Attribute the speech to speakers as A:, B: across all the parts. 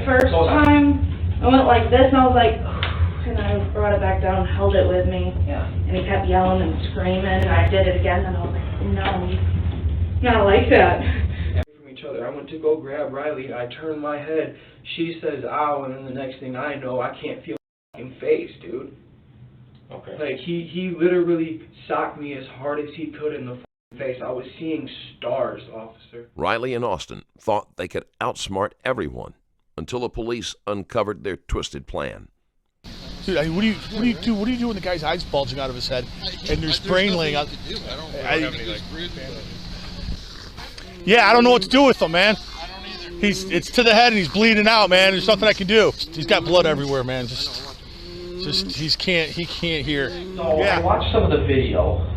A: first time, I went like this, and I was like, and I brought it back down, held it with me.
B: Yeah.
A: And he kept yelling and screaming, and I did it again, and I was like, no, not like that.
C: From each other. I went to go grab Riley. I turned my head. She says, ow, and then the next thing I know, I can't feel my fucking face, dude.
D: Okay.
C: Like, he literally socked me as hard as he could in the face. I was seeing stars, officer.
E: Riley and Austin thought they could outsmart everyone until the police uncovered their twisted plan.
F: Dude, I mean, what do you do when the guy's eyes bulging out of his head and there's brain laying out? I don't have any, like, yeah, I don't know what to do with him, man. It's to the head and he's bleeding out, man. There's nothing I can do. He's got blood everywhere, man. Just he can't hear.
B: So yeah. I watched some of the video.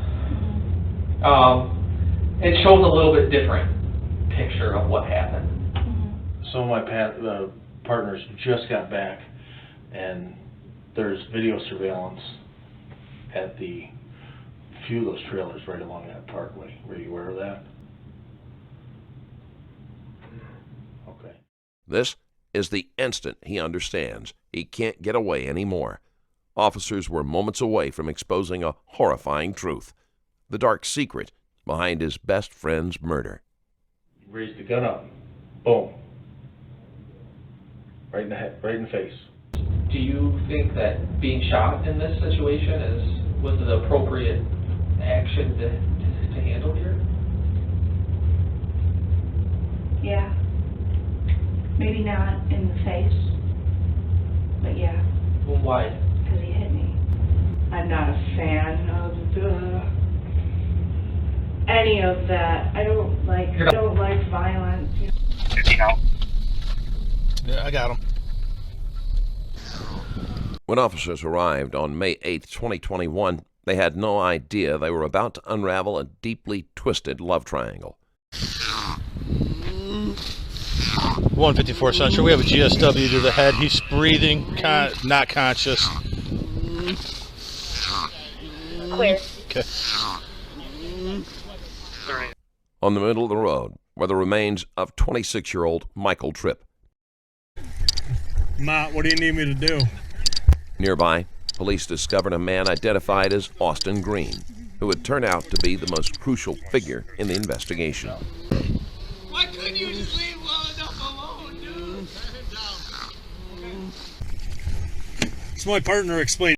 B: It shows a little bit different picture of what happened.
D: Some of my partners just got back, and there's video surveillance at the few of those trailers right along that parkway. Were you aware of that? Okay.
E: This is the instant he understands he can't get away anymore. Officers were moments away from exposing a horrifying truth, the dark secret behind his best friend's murder.
D: He raised the gun up. Boom. Right in the head, right in the face.
B: Do you think that being shot in this situation was the appropriate action to handle here?
A: Yeah. Maybe not in the face, but yeah.
B: Well, why?
A: Because he hit me. I'm not a fan of any of that. I don't like violence.
F: Yeah, I got him.
E: When officers arrived on May 8, 2021, they had no idea they were about to unravel a deeply twisted love triangle.
F: 154 Central. We have a GSW to the head. He's breathing, not conscious.
G: Clear.
F: Okay.
E: On the middle of the road were the remains of 26-year-old Michael Tripp.
H: Ma, what do you need me to do?
E: Nearby, police discovered a man identified as Austin Green, who would turn out to be the most crucial figure in the investigation.
I: Why couldn't you just leave well enough alone, dude?
H: So my partner explained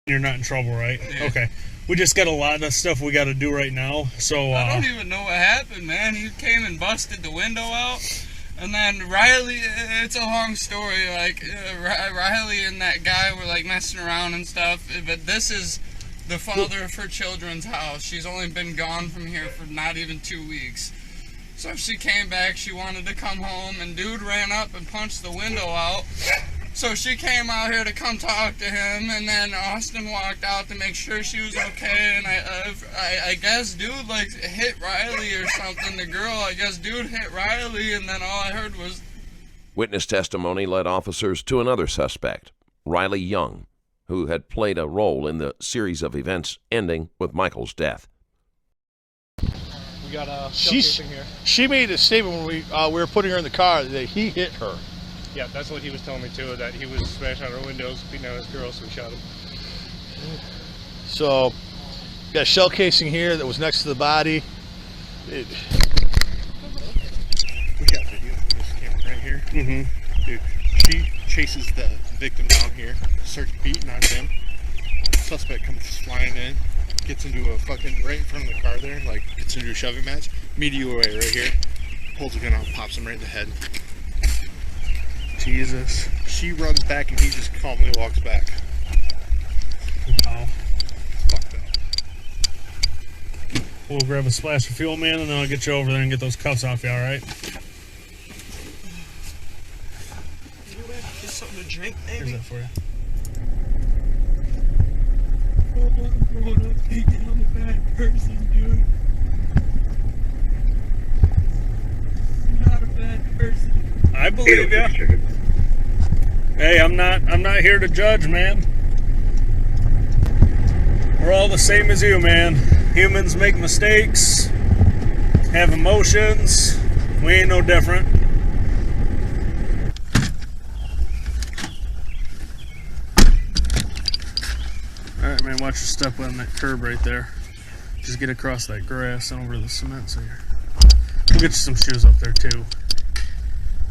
H: you're not in trouble, right? Yeah. Okay. We just got a lot of stuff we got to do right now, so...
I: I don't even know what happened, man. He came and busted the window out, and then Riley, it's a long story, like, Riley and that guy were, like, messing around and stuff, but this is the father of her children's house. She's only been gone from here for not even 2 weeks. So she came back, she wanted to come home, and dude ran up and punched the window out. So she came out here to come talk to him, and then Austin walked out to make sure she was okay, and I guess dude, like, hit Riley or something. The girl, I guess dude hit Riley, and then all I heard was...
E: Witness testimony led officers to another suspect, Riley Young, who had played a role in the series of events ending with Michael's death.
F: We got a here. She made a statement when we were putting her in the car that he hit her.
H: Yeah, that's what he was telling me too, that he was smashing out our windows, beating out his girl, so we shot him.
F: So, got a shell casing here that was next to the body.
H: We got video of this camera right here. Mm-hmm. Dude, she chases the victim down here, starts beating on him. Suspect comes flying in, gets into a fucking right in front of the car there, like gets into a shoving match. Meteor away right here, pulls the gun out, pops him right in the head. Jesus. She runs back and he just calmly walks back. Wow. Fucked up. We'll grab a splash of fuel, man, and then I'll get you over there and get those cuffs off you, alright?
I: Get something to drink, maybe?
H: Here's that for you.
I: I'm a bad person, dude. I'm not a bad person.
H: I believe you. Hey, I'm not here to judge, man. We're all the same as you, man. Humans make mistakes, have emotions. We ain't no different. watch your step on that curb right there. Just get across that grass and over to the cement so we'll get you some shoes up there too.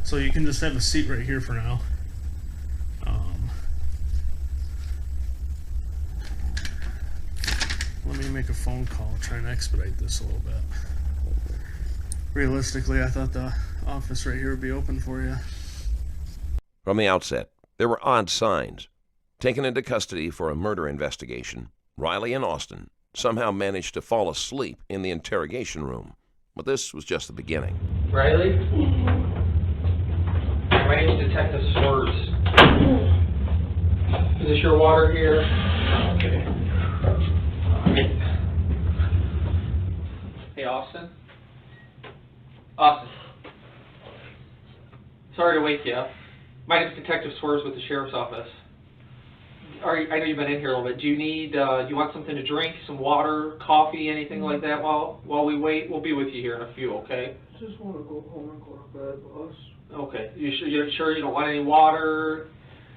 H: So you can just have a seat right here for now. Let me make a phone call, try and expedite this a little bit. Realistically, I thought the office right here would be open for you.
E: From the outset, there were odd signs. Taken into custody for a murder investigation, Riley and Austin somehow managed to fall asleep in the interrogation room. But this was just the beginning.
B: Riley? My name is Detective Swerves. Is this your water here? Okay. Hey, Austin? Austin. Sorry to wake you up. My name is Detective Swerves with the Sheriff's Office. I know you've been in here a little bit. Do you need, you want something to drink, some water, coffee, anything like that while we wait? We'll be with you here in a few, okay?
C: I just want to go home and go to bed, boss.
B: Okay. You're sure you don't want any water?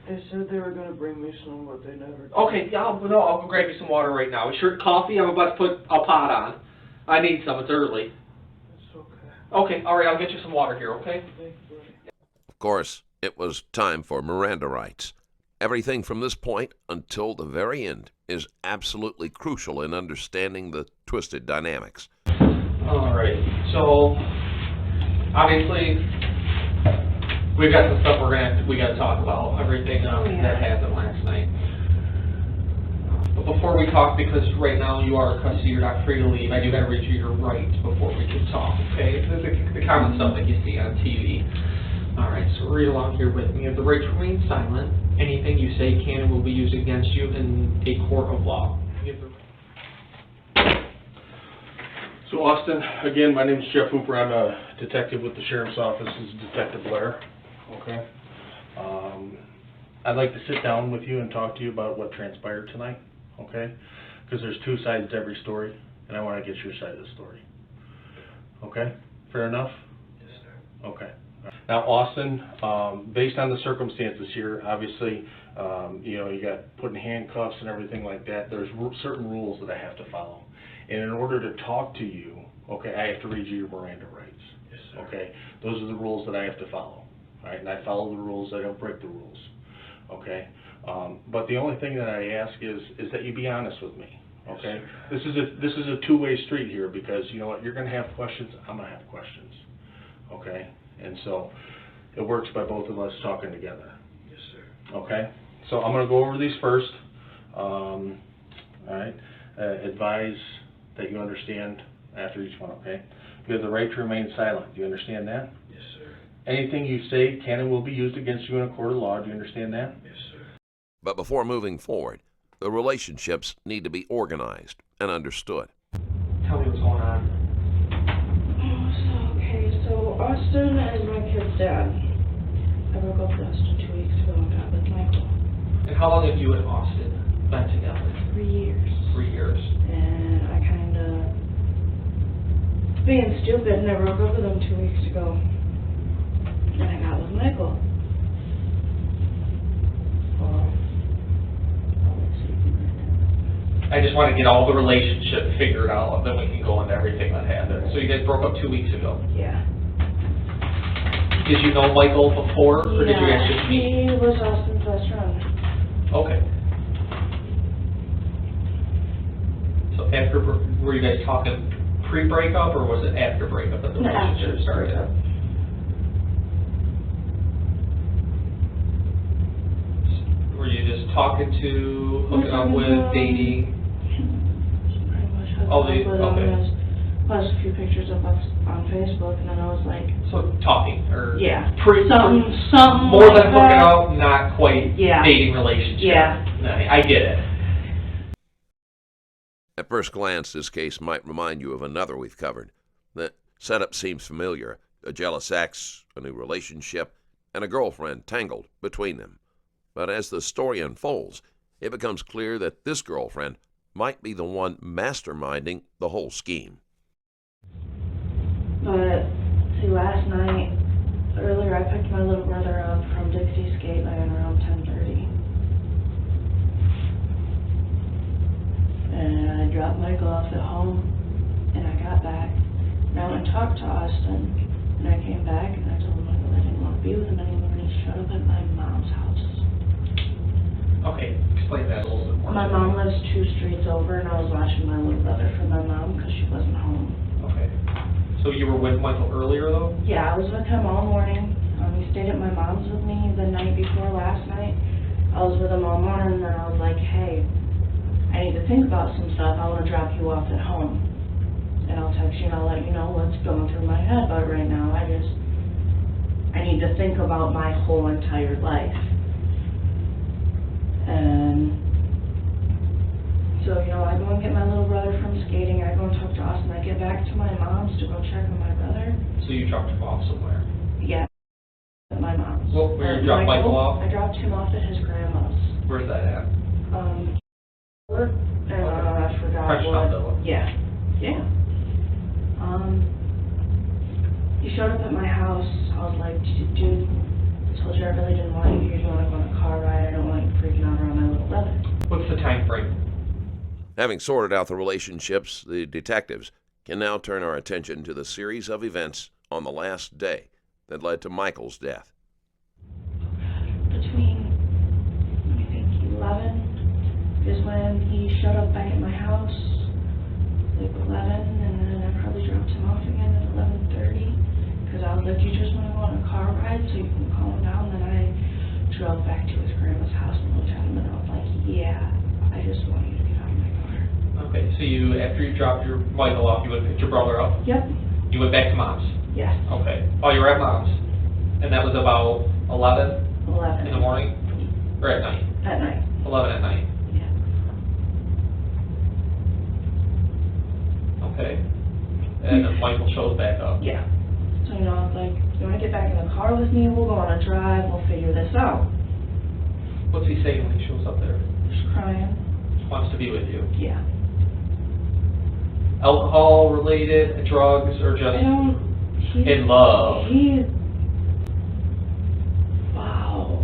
C: They said they were going to bring me some, but they never did.
B: Okay, yeah, I'll go grab you some water right now. Sure, coffee? I'm about to put a pot on. I need some. It's early.
C: It's okay.
B: Okay, all right, I'll get you some water here, okay?
C: Thank you, buddy.
E: Of course, it was time for Miranda rights. Everything from this point until the very end is absolutely crucial in understanding the twisted dynamics.
B: All right, so obviously we've got some stuff we got to talk about. Everything that happened last night. But before we talk, because right now you are in custody, you're not free to leave. I do got to read you your rights before we can talk. Okay, the common stuff that you see on TV. All right, so read along here with me. You have the right to remain silent. Anything you say can and will be used against you in a court of law. You have the right.
D: So Austin, again, my name is Jeff Hooper. I'm a detective with the Sheriff's Office. This is Detective Blair. Okay. I'd like to sit down with you and talk to you about what transpired tonight. Okay? Because there's two sides to every story, and I want to get your side of the story. Okay? Fair enough?
C: Yes, sir.
D: Okay. Now, Austin, based on the circumstances here, obviously, you got put in handcuffs and everything like that. There's certain rules that I have to follow. And in order to talk to you, okay, I have to read you your Miranda rights.
C: Yes, sir.
D: Okay? Those are the rules that I have to follow. All right? And I follow the rules. I don't break the rules. Okay? But the only thing that I ask is that you be honest with me. Okay?
C: Yes,
D: This is a two-way street here, because you know what? You're going to have questions. I'm going to have questions. Okay? And so it works by both of us talking together.
C: Yes, sir.
D: Okay? So I'm going to go over these first. All right? Advise that you understand after each one, okay? You have the right to remain silent. Do you understand that?
C: Yes, sir.
D: Anything you say can and will be used against you in a court of law. Do you understand that?
C: Yes, sir.
E: But before moving forward, the relationships need to be organized and understood.
B: Tell me what's going on.
A: So Austin is my kid's dad. I broke up with Austin 2 weeks ago and got with Michael.
B: And how long have you and Austin been together?
A: 3 years.
B: 3 years.
A: And I kinda, being stupid, and I broke up with him 2 weeks ago. And I got with Michael.
B: I just want to get all the relationship figured out, and then we can go into everything that happened. So you guys broke up 2 weeks ago.
A: Yeah.
B: Did you know Michael before, or did you guys just meet?
A: He was Austin's best friend.
B: Okay. So after, were you guys talking pre-breakup, or was it after breakup that the relationship started? Were you just talking to, hooking up with, dating?
A: Pretty much hooking
B: Oh,
A: up with him.
B: okay.
A: And post a few pictures of us on Facebook, and then I was like,
B: So talking, or?
A: yeah,
B: More
A: something like
B: than hooking
A: that.
B: up, not quite
A: Yeah.
B: dating relationship.
A: Yeah.
B: No, I get it.
E: At first glance, this case might remind you of another we've covered. The setup seems familiar: a jealous ex, a new relationship, and a girlfriend tangled between them. But as the story unfolds, it becomes clear that this girlfriend might be the one masterminding the whole scheme.
A: But, see, last night, earlier, I picked my little brother up from Dixie Skate Land around 10:30. Michael off at home, and I got back, and I went and talked to Austin, and I came back, and I told Michael I didn't want to be with him anymore, and he showed up at my mom's house.
B: Okay, explain that a little bit more.
A: My mom lives 2 streets over, and I was watching my little brother for my mom, because she wasn't home.
B: Okay. So you were with Michael earlier, though?
A: Yeah, I was with him all morning. He stayed at my mom's with me the night before last night. I was with him all morning, and then I was like, hey, I need to think about some stuff. I want to drop you off at home. And I'll text you and I'll let you know what's going through my head. But right now, I need to think about my whole entire life. And so, I go and get my little brother from skating. I go and talk to Austin. I get back to my mom's to go check on my brother.
B: So you dropped him off somewhere?
A: Yeah, at my mom's.
B: Well, where you dropped Michael off?
A: I dropped him off at his grandma's.
B: Where's that at?
A: And I forgot
B: Frenchtown
A: what.
B: Villa.
A: Yeah. He showed up at my house. I was like, dude, I told you I really didn't want you here. You want to go on a car ride. I don't want you freaking out around my little brother.
B: What's the time frame?
E: Having sorted out the relationships, the detectives can now turn our attention to the series of events on the last day that led to Michael's death.
A: Between, 11 is when he showed up back at my house, like 11, and then I probably dropped him off again at 11:30, because I was like, you just want to go on a car ride so you can calm down? Then I drove back to his grandma's house and looked at him, and I was like, yeah, I just want you to get out of my car.
B: Okay, so after you dropped your Michael off, you went and picked your brother up?
A: Yep.
B: You went back to mom's?
A: Yes.
B: Okay. Oh, you were at mom's? And that was about 11?
A: 11.
B: In the morning? Or at night?
A: At night.
B: 11 at night.
A: Yeah.
B: Okay. And then Michael shows back up.
A: Yeah. So, I was like, you want to get back in the car with me? We'll go on a drive. We'll figure this out.
B: What's he saying when he shows up there?
A: Just crying.
B: Wants to be with you.
A: Yeah.
B: Alcohol related, drugs, or just in love?
A: Wow.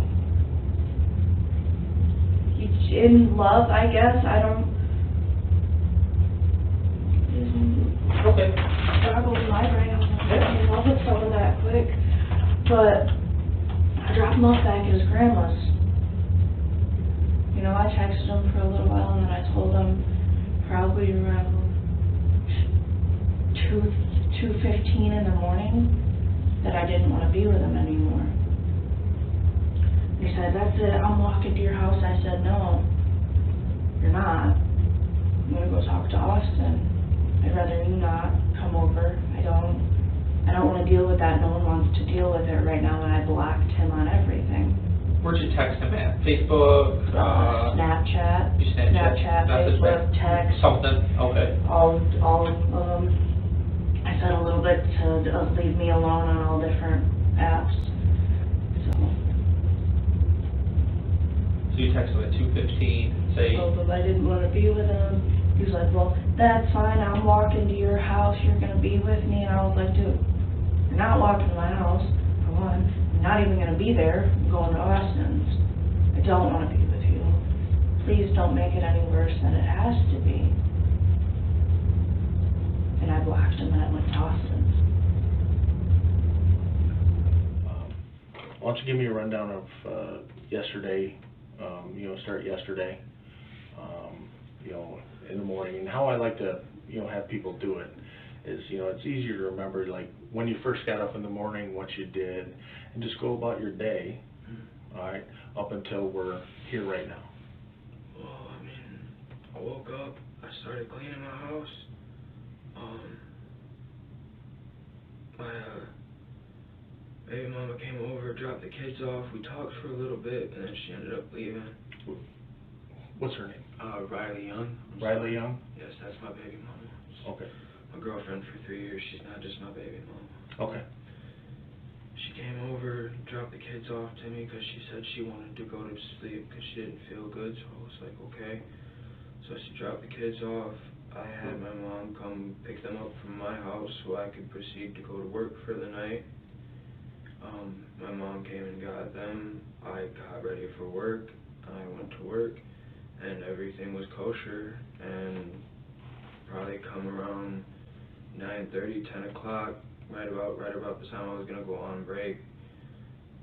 A: He's in love, I guess. I don't.
B: Okay.
A: Probably my brain. I was like, I'm in love with someone that quick. But I dropped him off back at his grandma's. I texted him for a little while, and then I told him probably around 2:15 in the morning that I didn't want to be with him anymore. He said, that's it, I'm walking to your house. I said, no, you're not. I'm going to go talk to Austin. I'd rather you not come over. I don't want to deal with that. No one wants to deal with it right now, and I blocked him on everything.
B: Where'd you text him at? Facebook?
A: Snapchat.
B: You Snapchat?
A: Facebook, text.
B: Something? Okay.
A: All of them. I said a little bit to leave me alone on all different apps.
B: So you texted him at 2:15, say...
A: So, but I didn't want to be with him. He was like, well, that's fine. I'm walking to your house. You're going to be with me. And I was like, dude, you're not walking to my house, for one. I'm not even going to be there. I'm going to Austin's. I don't want to be with you. Please don't make it any worse than it has to be. And I blocked him and I went to Austin's.
D: Why don't you give me a rundown of yesterday, start yesterday, in the morning, and how I like to, have people do it is, it's easier to remember, like, when you first got up in the morning, what you did, and just go about your day, all right, up until we're here right now.
C: Well, I woke up, I started cleaning my house, my baby mama came over, dropped the kids off, we talked for a little bit, and then she ended up leaving.
D: What's her name?
C: Riley Young.
D: Riley Young?
C: Yes, that's my baby mama.
D: Okay.
C: My girlfriend for 3 years, she's not just my baby mama.
D: Okay.
C: She came over, dropped the kids off to me because she said she wanted to go to sleep because she didn't feel good, so I was like, okay. So she dropped the kids off. I had my mom come pick them up from my house so I could proceed to go to work for the night. My mom came and got them. I got ready for work. I went to work, and everything was kosher, and probably come around 9:30, 10 o'clock, right about the time I was gonna go on break.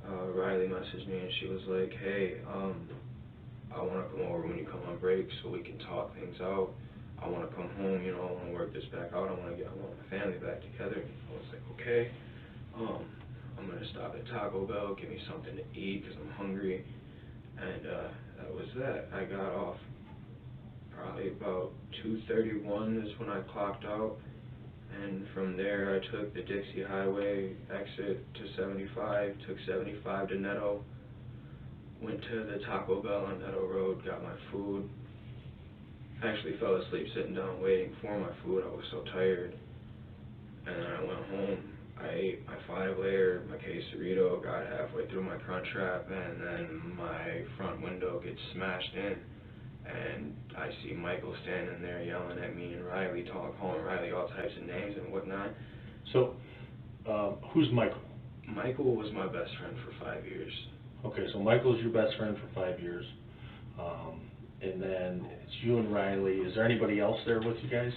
C: Riley messaged me and she was like, hey, I want to come over when you come on break so we can talk things out. I want to come home, you know, I want to work this back out. I want my family back together. I was like, okay. I'm going to stop at Taco Bell, give me something to eat because I'm hungry. And that was that. I got off probably about 2:31 is when I clocked out. And from there I took the Dixie Highway exit to 75, took 75 to Netto, went to the Taco Bell on Netto Road, got my food. I actually fell asleep sitting down waiting for my food. I was so tired. And then I went home. I ate my 5-layer, my quesarito, got halfway through my Crunchwrap, and then my front window gets smashed in. And I see Michael standing there yelling at me and Riley, calling Riley all types of names and whatnot.
D: So, who's Michael?
C: Michael was my best friend for 5 years.
D: Okay, so Michael's your best friend for 5 years. And then it's you and Riley. Is there anybody else there with you guys?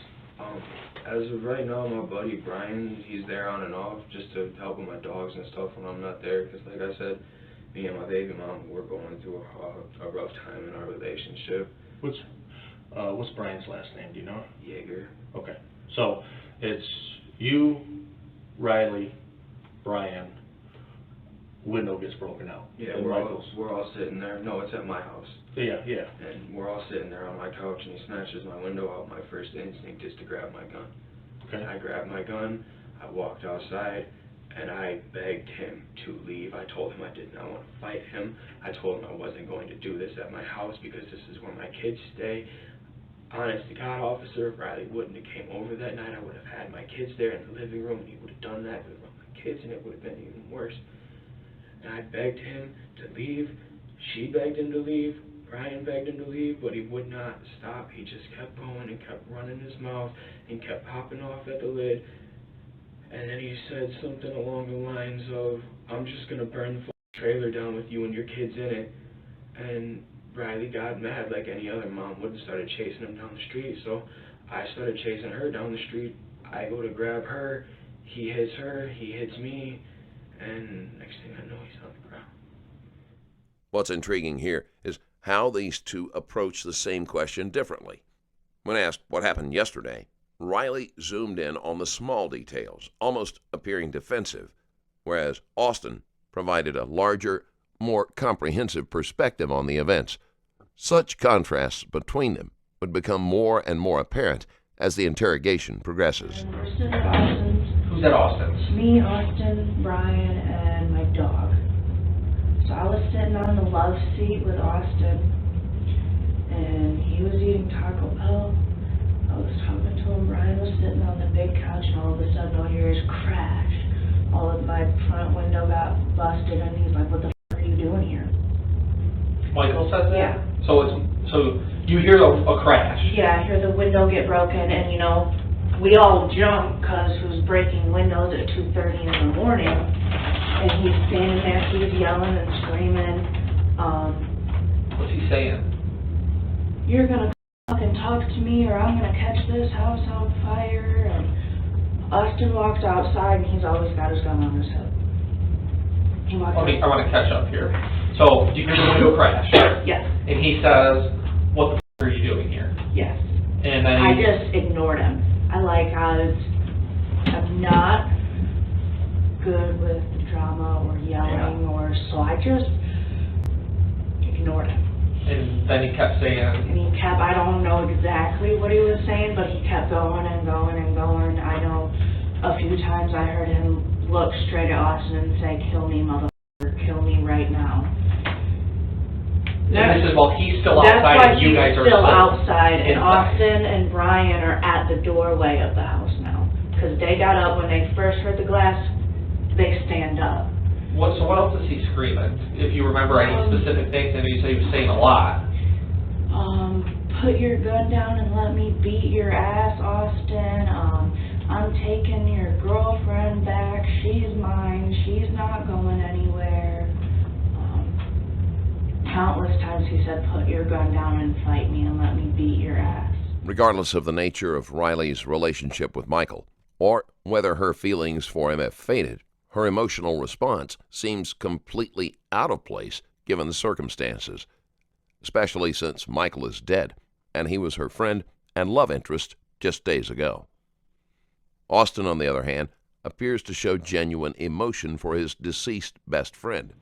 C: As of right now, my buddy Brian, he's there on and off just to help with my dogs and stuff when I'm not there. Because like I said, me and my baby mom, we're going through a rough time in our relationship.
D: What's Brian's last name? Do you know?
C: Yeager.
D: Okay, so it's you, Riley, Brian. Window gets broken out.
C: Yeah, we're all sitting there. No, it's at my house.
D: Yeah.
C: And we're all sitting there on my couch, and he smashes my window out. My first instinct is to grab my gun.
D: Okay.
C: I grabbed my gun. I walked outside. And I begged him to leave. I told him I did not want to fight him. I told him I wasn't going to do this at my house because this is where my kids stay. Honest to God, officer, if Riley wouldn't have came over that night, I would have had my kids there in the living room, and he would have done that with my kids, and it would have been even worse. And I begged him to leave. She begged him to leave. Brian begged him to leave, but he would not stop. He just kept going and kept running his mouth and kept popping off at the lid. And then he said something along the lines of, I'm just going to burn the trailer down with you and your kids in it. And Riley got mad like any other mom would and started chasing him down the street. So I started chasing her down the street. I go to grab her. He hits her. He hits me. And next thing I know, he's on the ground.
E: What's intriguing here is how these two approach the same question differently. When asked what happened yesterday, Riley zoomed in on the small details, almost appearing defensive, whereas Austin provided a larger, more comprehensive perspective on the events. Such contrasts between them would become more and more apparent as the interrogation progresses.
A: And we're sitting at Austin's.
B: Who's at Austin's?
A: Me, Austin, Brian, and my dog. So I was sitting on the love seat with Austin, and he was eating Taco Bell. I was talking to him. Brian was sitting on the big couch, and all of a sudden all you hear is crash. All of my front window got busted, and he's like, what the f*** are you doing here?
B: Michael says that?
A: Yeah.
B: So you hear a crash?
A: Yeah, I hear the window get broken, and you know, we all jump because who's breaking windows at 2:30 in the morning, and he's standing there, he's yelling and screaming.
B: What's he saying?
A: You're gonna fucking talk to me, or I'm gonna catch this house on fire. And Austin walks outside, and he's always got his gun on his hip. He walks
B: Okay, I want to catch up here. So you hear the window crash?
A: Yes.
B: And he says, "What the f*** are you doing here?"
A: Yes.
B: And then
A: I just ignored him. I'm not good with drama or yelling, or so I just ignored him.
B: And then he kept saying,
A: And he kept, I don't know exactly what he was saying, but he kept going and going and going. I know a few times I heard him look straight at Austin and say, kill me, motherfucker, kill me right now.
B: and this is while he's still outside and you guys are
A: still outside, and
B: inside.
A: Austin and Brian are at the doorway of the house now. Because they got up when they first heard the glass, they stand up.
B: So what else is he screaming? If you remember any specific things, I know you said he was saying a lot.
A: Put your gun down and let me beat your ass, Austin. I'm taking your girlfriend back. She's mine. She's not going anywhere. Countless times he said, put your gun down and fight me and let me beat your ass.
E: Regardless of the nature of Riley's relationship with Michael, or whether her feelings for him have faded, her emotional response seems completely out of place given the circumstances, especially since Michael is dead and he was her friend and love interest just days ago. Austin, on the other hand, appears to show genuine emotion for his deceased best friend.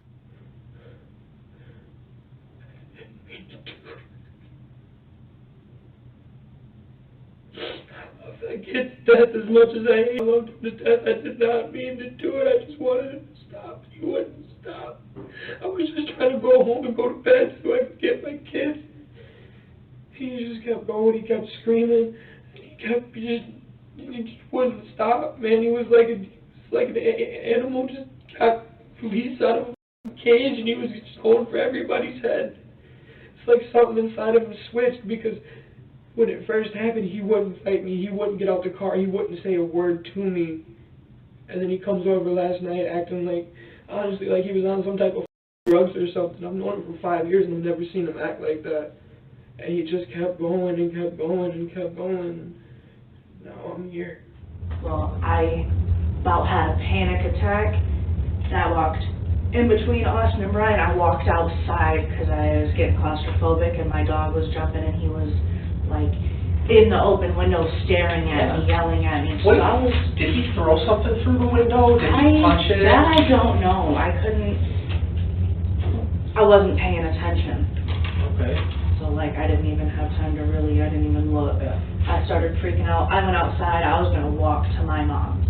C: I get death as much as I hate him to death. I did not mean to do it. I just wanted him to stop. He wouldn't stop. I was just trying to go home and go to bed so I could get my kids. He just kept going. He kept screaming. He just wouldn't stop, man. He was like an animal just got released out of a cage, and he was just going for everybody's head. It's like something inside of him switched, because when it first happened, he wouldn't fight me. He wouldn't get out the car. He wouldn't say a word to me. And then he comes over last night acting like, honestly, like he was on some type of drugs or something. I've known him for 5 years, and I've never seen him act like that. And he just kept going and kept going and kept going. Now I'm here.
A: Well, I about had a panic attack, and I walked in between Austin and Brian. I walked outside because I was getting claustrophobic, and my dog was jumping, and he was like in the open window staring at me, yelling at me. So
B: Wait,
A: I was,
B: did he throw something through the window? Did he punch it?
A: That I don't know. I wasn't paying attention.
B: Okay.
A: So like I didn't even have time to really, I didn't even look.
B: Yeah.
A: I started freaking out. I went outside. I was going to walk to my mom's.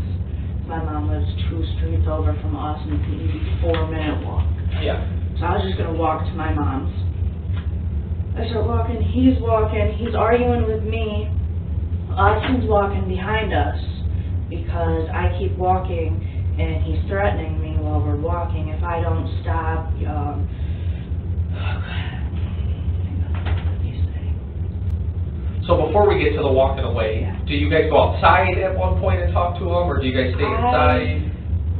A: My mom lives 2 streets over from us, and it's an easy 4-minute walk.
B: Yeah.
A: So I was just going to walk to my mom's. I start walking, he's arguing with me. Austin's walking behind us because I keep walking and he's threatening me while we're walking. If I don't stop,
B: So before we get to the walking away,
A: Yeah.
B: do you guys go outside at one point and talk to him, or do you guys stay inside?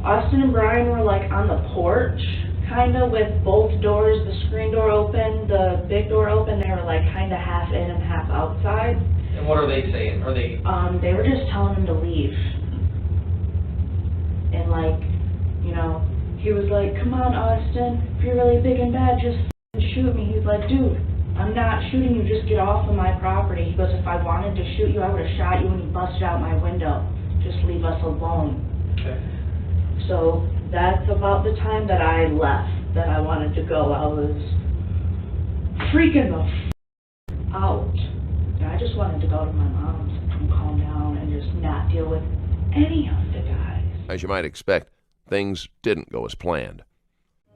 A: Austin and Brian were like on the porch, kind of with both doors, the screen door open, the big door open. They were like kind of half in and half outside.
B: And what are they saying? Are they?
A: They were just telling him to leave. And like, you know, he was like, "Come on, Austin, if you're really big and bad, just shoot me." He's like, "Dude, I'm not shooting you, just get off of my property." He goes, "If I wanted to shoot you, I would have shot you when you busted out my window. Just leave us alone."
B: Okay.
A: So that's about the time that I left, that I wanted to go. I was freaking the out. And I just wanted to go to my mom's and calm down and just not deal with any of the guys.
E: As you might expect, things didn't go as planned.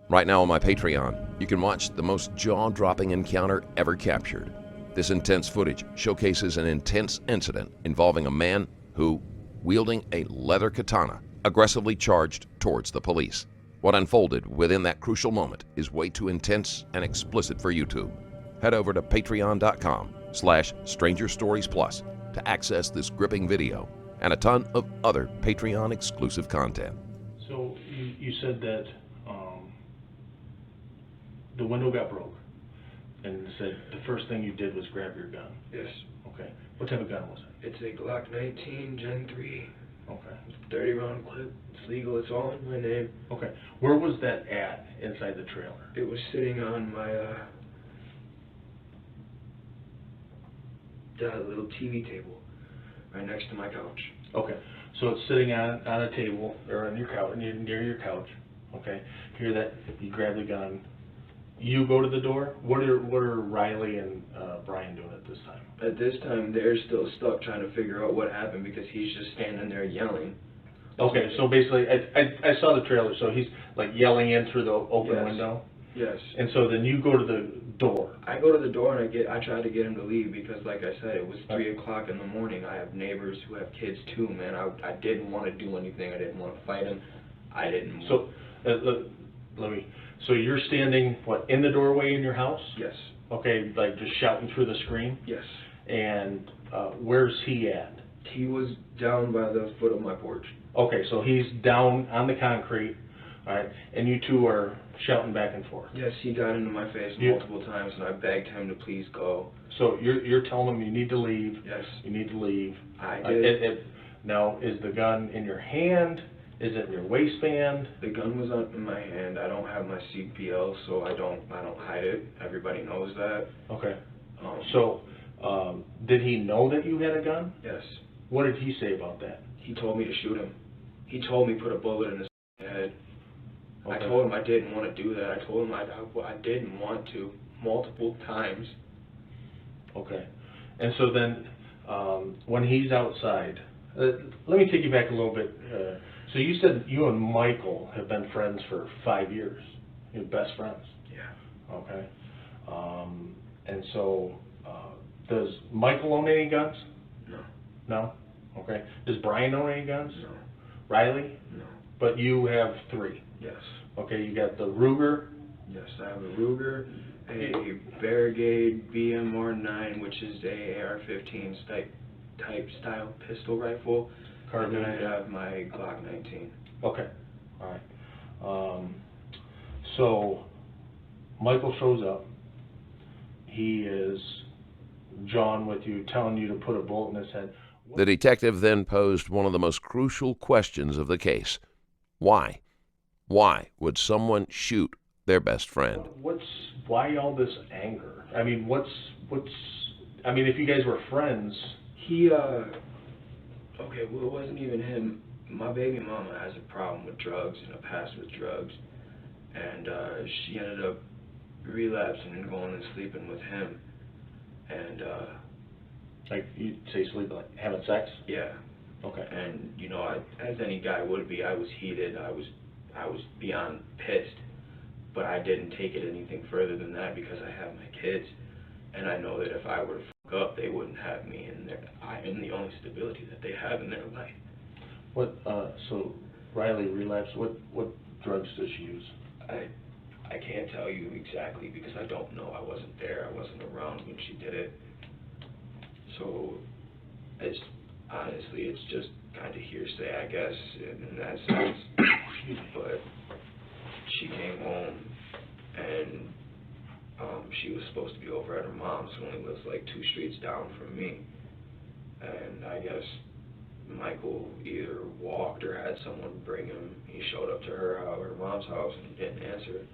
E: Right now on my Patreon, you can watch the most jaw-dropping encounter ever captured. This intense footage showcases an intense incident involving a man who, wielding a leather katana, aggressively charged towards the police. What unfolded within that crucial moment is way too intense and explicit for YouTube. Head over to patreon.com/strangerstoriesplus to access this gripping video and a ton of other Patreon exclusive content.
D: So you said that the window got broke, and said the first thing you did was grab your gun.
C: Yes.
D: Okay. What type of gun was it?
C: It's a Glock 19 Gen 3.
D: Okay.
C: 30-round clip. It's legal. It's all in my name.
D: Okay. Where was that at inside the trailer?
C: It was sitting on my little TV table right next to my couch.
D: Okay. So it's sitting on a table or on your couch, near your couch. Okay. Hear that? You grab the gun. You go to the door. What are Riley and Brian doing at this time?
C: At this time, they're still stuck trying to figure out what happened, because he's just standing there yelling.
D: Okay, so basically, I saw the trailer, so he's like yelling in through the open
C: Yes.
D: window?
C: Yes.
D: And so then you go to the door.
C: I go to the door and I try to get him to leave, because like I said, it was 3 o'clock in the morning. I have neighbors who have kids too, man. I didn't want to do anything. I didn't want to fight him. I didn't.
D: So, so you're standing, what, in the doorway in your house?
C: Yes.
D: Okay, like just shouting through the screen?
C: Yes.
D: And where's he at?
C: He was down by the foot of my porch.
D: Okay, so he's down on the concrete All right, and you two are shouting back and forth.
C: Yes, he got into my face multiple times, and I begged him to please go.
D: So you're telling him you need to leave.
C: Yes.
D: You need to leave.
C: I did.
D: Now, is the gun in your hand? Is it in your waistband?
C: The gun was in my hand. I don't have my CPL, so I don't hide it. Everybody knows that.
D: Okay. Did he know that you had a gun?
C: Yes.
D: What did he say about that?
C: He told me to shoot him. He told me put a bullet in his head.
D: Okay.
C: I told him I didn't want to do that. I told him I didn't want to, multiple times.
D: Okay. And so then, when he's outside, let me take you back a little bit. So you said you and Michael have been friends for 5 years. You're best friends.
C: Yeah.
D: Okay. And so, does Michael own any guns?
C: No.
D: No? Okay. Does Brian own any guns?
C: No.
D: Riley?
C: No.
D: But you have 3.
C: Yes.
D: Okay, you got the Ruger.
C: Yes, I have a Ruger, a Barricade BMR9, which is a AR-15 type style pistol rifle, and then I have my Glock 19.
D: Okay, all right. So Michael shows up. He is John with you, telling you to put a bullet in his head.
E: The detective then posed one of the most crucial questions of the case. Why? Why would someone shoot their best friend?
D: Why all this anger? I mean, if you guys were friends.
C: Okay, well, it wasn't even him. My baby mama has a problem with drugs and a past with drugs, and she ended up relapsing and going and sleeping with him, and
D: like you say, sleeping, like having sex?
C: Yeah.
D: Okay.
C: And you know, as any guy would be, I was heated. I was beyond pissed, but I didn't take it anything further than that because I have my kids, and I know that if I were to fuck up, they wouldn't have me, and I am the only stability that they have in their life.
D: So Riley relapsed. What drugs does she use?
C: I can't tell you exactly because I don't know. I wasn't there. I wasn't around when she did it. So honestly, it's just kind of hearsay, I guess, in that sense. But she came home and she was supposed to be over at her mom's, who only lives like 2 streets down from me. And I guess Michael either walked or had someone bring him. He showed up to her mom's house and didn't answer it.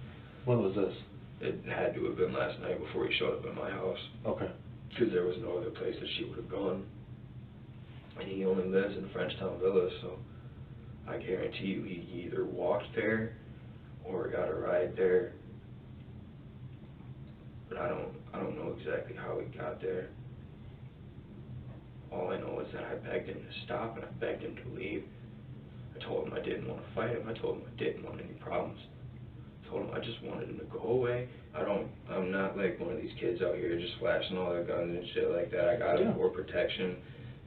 D: When was this?
C: It had to have been last night before he showed up at my house.
D: Okay.
C: Because there was no other place that she would have gone. And he only lives in Frenchtown Villa, so I guarantee you he either walked there or got a ride there. But I don't know exactly how he got there. All I know is that I begged him to stop and I begged him to leave. I told him I didn't want to fight him. I told him I didn't want any problems. I told him I just wanted him to go away. I'm not like one of these kids out here just flashing all their guns and shit like that. I got it for protection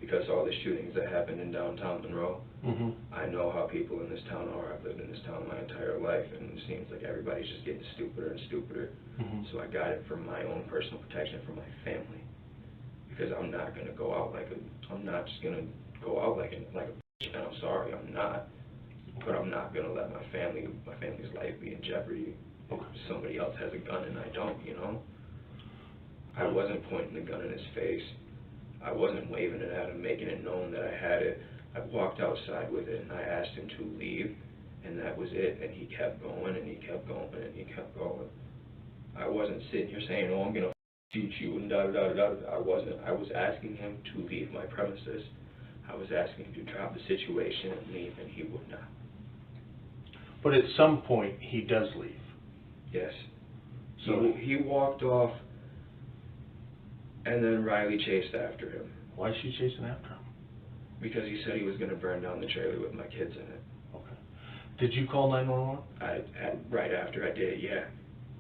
C: because all the shootings that happened in downtown Monroe.
D: Mm-hmm.
C: I know how people in this town are. I've lived in this town my entire life, and it seems like everybody's just getting stupider and stupider.
D: Mm-hmm.
C: So I got it for my own personal protection for my family, because I'm not gonna go out I'm not just gonna go out like a bitch, and I'm sorry, I'm not. But I'm not gonna let my family's life be in jeopardy if somebody else has a gun and I don't, you know? I wasn't pointing the gun in his face. I wasn't waving it at him, making it known that I had it. I walked outside with it and I asked him to leave, and that was it. And he kept going and he kept going and he kept going. I wasn't sitting here saying, oh, I'm gonna shoot you and da-da-da-da-da. I wasn't. I was asking him to leave my premises. I was asking him to drop the situation and leave, and he would not.
D: But at some point, he does leave.
C: Yes.
D: So
C: he walked off, and then Riley chased after him.
D: Why is she chasing after him?
C: Because he said he was going to burn down the trailer with my kids in it.
D: Okay. Did you call 911?
C: Right after I did, yeah.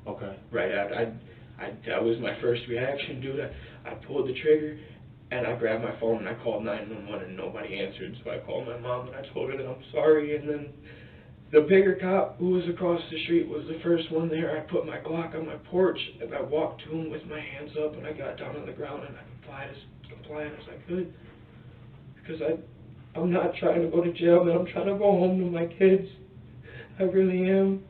D: Okay.
C: Right after. That was my first reaction, dude. I pulled the trigger, and I grabbed my phone, and I called 911, and nobody answered. So I called my mom, and I told her that I'm sorry, and then the bigger cop who was across the street was the first one there. I put my Glock on my porch, and I walked to him with my hands up, and I got down on the ground, and I complied as I could. Because I'm not trying to go to jail, man. I'm trying to go home to my kids. I really am.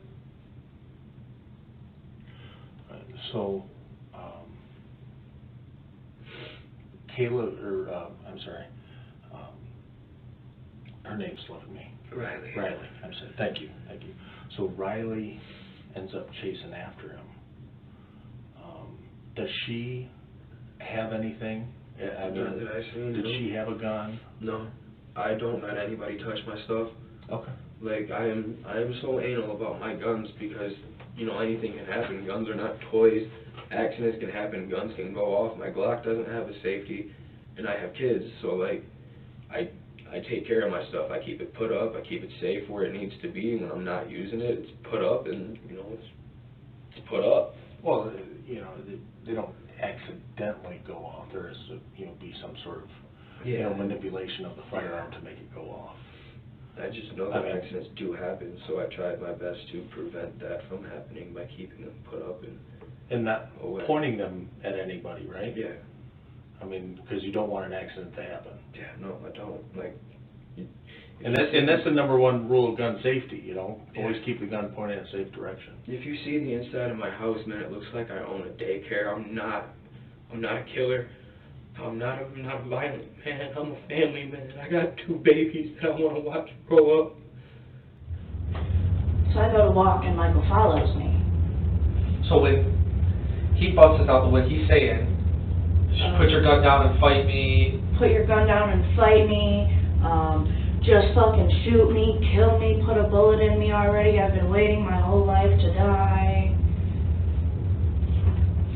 D: So, Kayla, I'm sorry, her name's slipping me.
C: Riley.
D: I'm sorry, thank you. So Riley ends up chasing after him. Does she have anything? I mean,
C: Not that I seen.
D: did she have a gun?
C: No, I don't let anybody touch my stuff.
D: Okay.
C: Like, I am so anal about my guns because, you know, anything can happen. Guns are not toys. Accidents can happen. Guns can go off. My Glock doesn't have a safety, and I have kids, so, like, I take care of my stuff. I keep it put up. I keep it safe where it needs to be. When I'm not using it, it's put up, and, you know, it's put up.
D: Well, you know, they don't accidentally go off. There is, be some sort of, manipulation of the firearm to make it go off.
C: I just know that accidents do happen, so I tried my best to prevent that from happening by keeping them put up
D: and not pointing them at anybody, right?
C: Yeah.
D: I mean, because you don't want an accident to happen.
C: Yeah, no, I don't. Like,
D: and that's the number one rule of gun safety, always keep the gun pointed in a safe direction.
C: If you see the inside of my house, man, it looks like I own a daycare. I'm not a killer. I'm not a violent man. I'm a family man. I got 2 babies that I want to watch grow up.
A: So I go to walk and Michael follows me.
B: So when he busts us out the way, he's saying, put your gun down and fight me.
A: Put your gun down and fight me. Just fucking shoot me, kill me, put a bullet in me already. I've been waiting my whole life to die.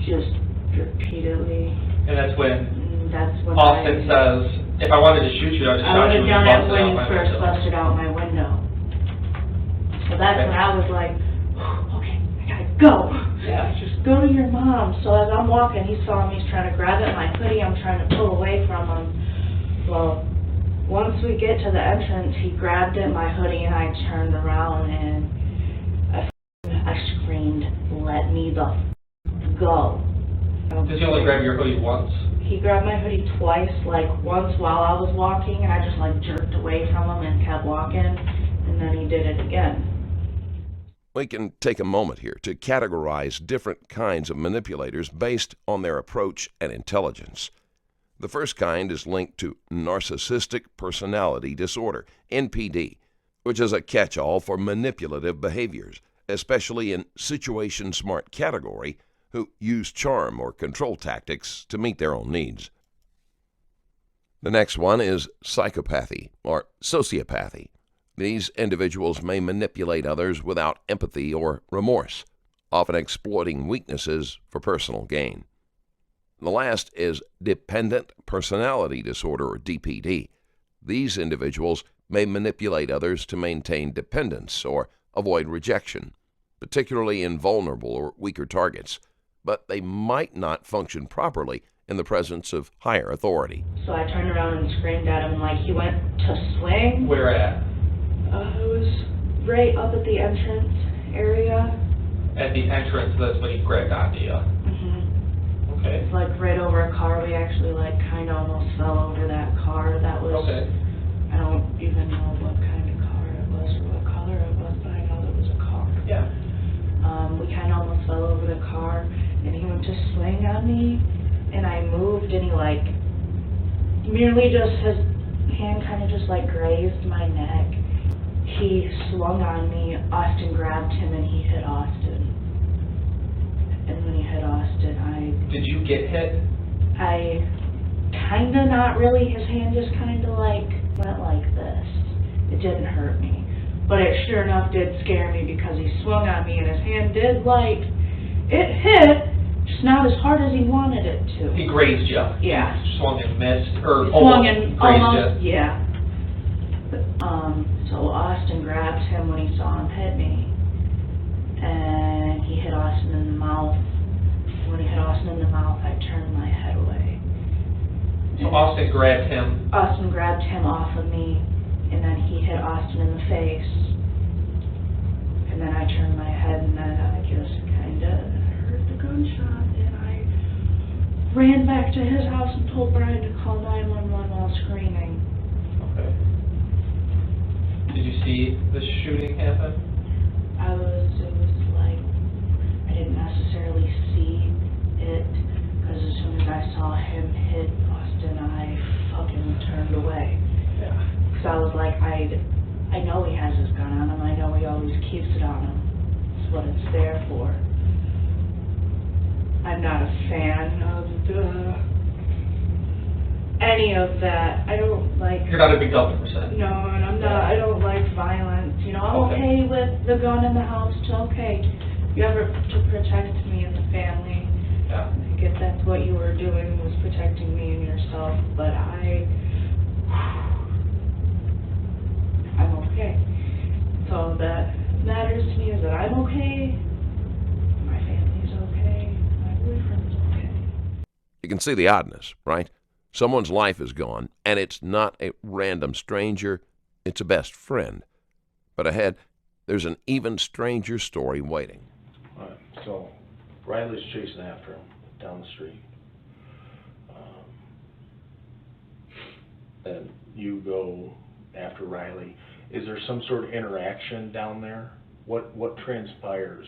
A: Just repeatedly.
B: And that's when Austin
A: I
B: says, if I wanted to shoot you, I'd just shot you.
A: would have done it when you first busted out my window. So that's when I was like, okay, I gotta go.
B: Yeah.
A: Just go to your mom. So as I'm walking, he saw me, he's trying to grab at my hoodie, I'm trying to pull away from him. Well, once we get to the entrance, he grabbed at my hoodie and I turned around and I screamed, let me the go.
B: Did he only grab your hoodie once?
A: He grabbed my hoodie twice, like once while I was walking, and I just like jerked away from him and kept walking, and then he did it again.
E: We can take a moment here to categorize different kinds of manipulators based on their approach and intelligence. The first kind is linked to narcissistic personality disorder, NPD, which is a catch-all for manipulative behaviors, especially in situation-smart category, who use charm or control tactics to meet their own needs. The next one is psychopathy or sociopathy. These individuals may manipulate others without empathy or remorse, often exploiting weaknesses for personal gain. The last is dependent personality disorder, or DPD. These individuals may manipulate others to maintain dependence or avoid rejection, particularly in vulnerable or weaker targets, but they might not function properly in the presence of higher authority.
A: So I turned around and screamed at him like he went to swing.
B: Where at?
A: It was right up at the entrance area.
B: At the entrance, that's when he grabbed onto you. Okay.
A: It's like right over a car. We actually like kind of almost fell over that car. That was,
B: okay.
A: I don't even know what kind of car it was or what color it was, but I know there was a car.
B: Yeah.
A: We kind of almost fell over the car, and he went to swing on me, and I moved, and he like merely just, his hand kind of just like grazed my neck. He swung on me, Austin grabbed him, and he hit Austin. And when he hit Austin,
B: Did you get hit?
A: I kinda not really. His hand just kinda like went like this. It didn't hurt me. But it sure enough did scare me because he swung on me and his hand did like, it hit, just not as hard as he wanted it to.
B: He grazed you?
A: Yeah.
B: Swung and missed, or
A: swung and
B: grazed
A: almost,
B: you?
A: yeah. So Austin grabbed him when he saw him hit me. And he hit Austin in the mouth. When he hit Austin in the mouth, I turned my head away.
B: So Austin grabbed him?
A: Austin grabbed him off of me, and then he hit Austin in the face. And then I turned my head, and then I just kind of heard the gunshot, and I ran back to his house and told Brian to call 911 while screaming.
B: Okay. Did you see the shooting happen?
A: it was like, I didn't necessarily see it, because as soon as I saw him hit Austin, I fucking turned away.
D: Yeah.
A: Because I was like, I know he has his gun on him, I know he always keeps it on him. It's what it's there for. I'm not a fan of any of that. I don't like...
B: You're not a big gun person.
A: No, and I don't like violence. You know, I'm okay with the gun in the house, it's okay. You ever to protect me and the family.
B: Yeah.
A: I get that's what you were doing, was protecting me and yourself, but I'm okay. So that matters to me is that I'm okay, my family's okay, my boyfriend's okay.
E: You can see the oddness, right? Someone's life is gone, and it's not a random stranger, it's a best friend. But ahead, there's an even stranger story waiting.
D: All right, so Riley's chasing after him down the street. Then you go after Riley. Is there some sort of interaction down there? What transpires?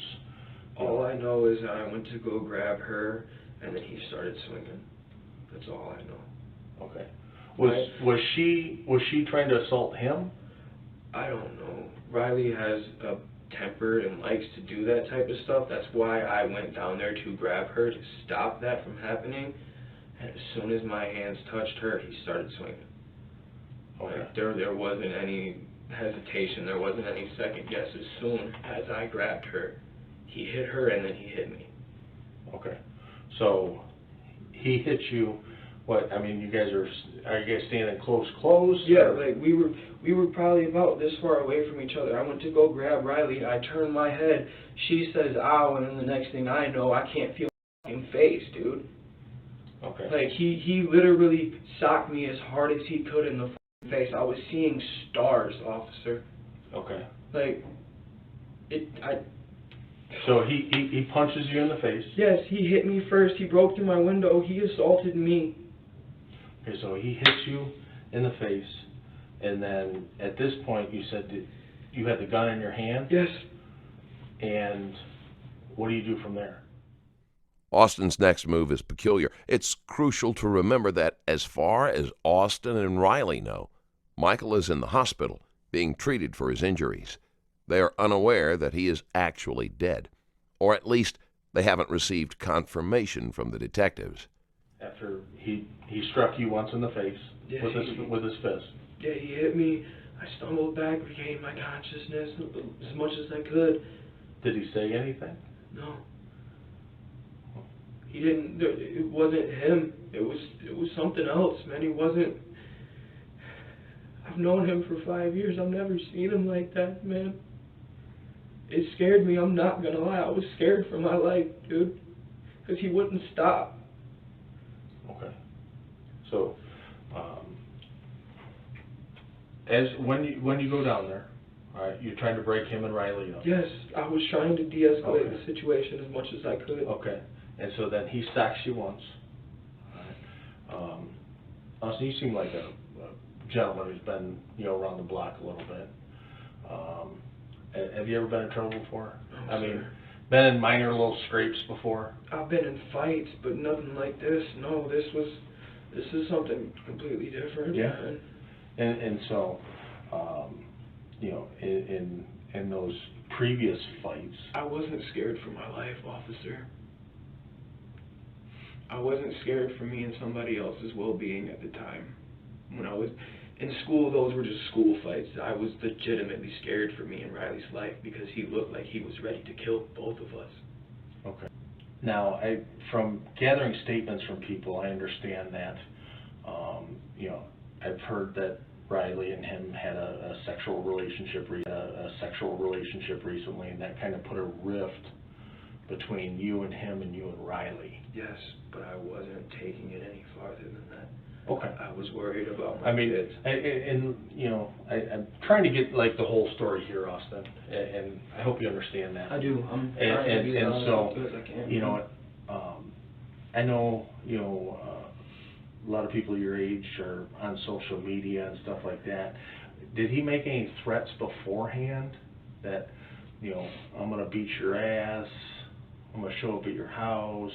C: All I know is that I went to go grab her, and then he started swinging. That's all I know.
D: Okay. Was she trying to assault him?
C: I don't know. Riley has a temper and likes to do that type of stuff. That's why I went down there to grab her to stop that from happening. And as soon as my hands touched her, he started swinging.
D: Okay.
C: Like, there wasn't any hesitation. There wasn't any second guess. As soon as I grabbed her, he hit her and then he hit me.
D: Okay. So he hit you. What, I mean, are you guys standing close?
C: Yeah,
D: or?
C: like we were probably about this far away from each other. I went to go grab Riley. I turned my head. She says, ow, and then the next thing I know, I can't feel my fucking face, dude.
D: Okay.
C: Like, he literally socked me as hard as he could in the fucking face. I was seeing stars, officer.
D: Okay.
C: Like,
D: So he punches you in the face.
C: Yes, he hit me first. He broke through my window. He assaulted me.
D: Okay, so he hits you in the face, and then at this point you said that you had the gun in your hand?
C: Yes.
D: And what do you do from there?
E: Austin's next move is peculiar. It's crucial to remember that as far as Austin and Riley know, Michael is in the hospital being treated for his injuries. They are unaware that he is actually dead, or at least they haven't received confirmation from the detectives.
D: After he struck you once in the face with his fist.
C: Yeah, he hit me. I stumbled back, regained my consciousness as much as I could.
D: Did he say anything?
C: No. He didn't. It wasn't him. It was something else, man. He wasn't. I've known him for 5 years. I've never seen him like that, man. It scared me. I'm not gonna lie. I was scared for my life, dude, because he wouldn't stop.
D: Okay. So, when you go down there, all right, you're trying to break him and Riley up.
C: Yes, I was trying to de-escalate the situation as much as I could.
D: Okay. And so then he stacks you once. All right. Austin, you seem like a gentleman who's been, around the block a little bit. Have you ever been in trouble before?
C: No,
D: I mean, been in minor little scrapes before?
C: I've been in fights, but nothing like this. No, this is something completely different.
D: Yeah.
C: Man.
D: And so, in those previous fights,
C: I wasn't scared for my life, officer. I wasn't scared for me and somebody else's well-being at the time. When I was in school, those were just school fights. I was legitimately scared for me and Riley's life because he looked like he was ready to kill both of us.
D: Okay. Now, from gathering statements from people, I understand that, I've heard that Riley and him had a sexual relationship recently, and that kind of put a rift between you and him and you and Riley.
C: Yes, but I wasn't taking it any farther than that.
D: Okay.
C: I was worried about my kids.
D: I'm trying to get the whole story here, Austin, and I hope you understand that.
C: I do. I'm trying to be as good as I can.
D: You know what? I know a lot of people your age are on social media and stuff like that. Did he make any threats beforehand that you know, I'm gonna beat your ass, I'm gonna show up at your house,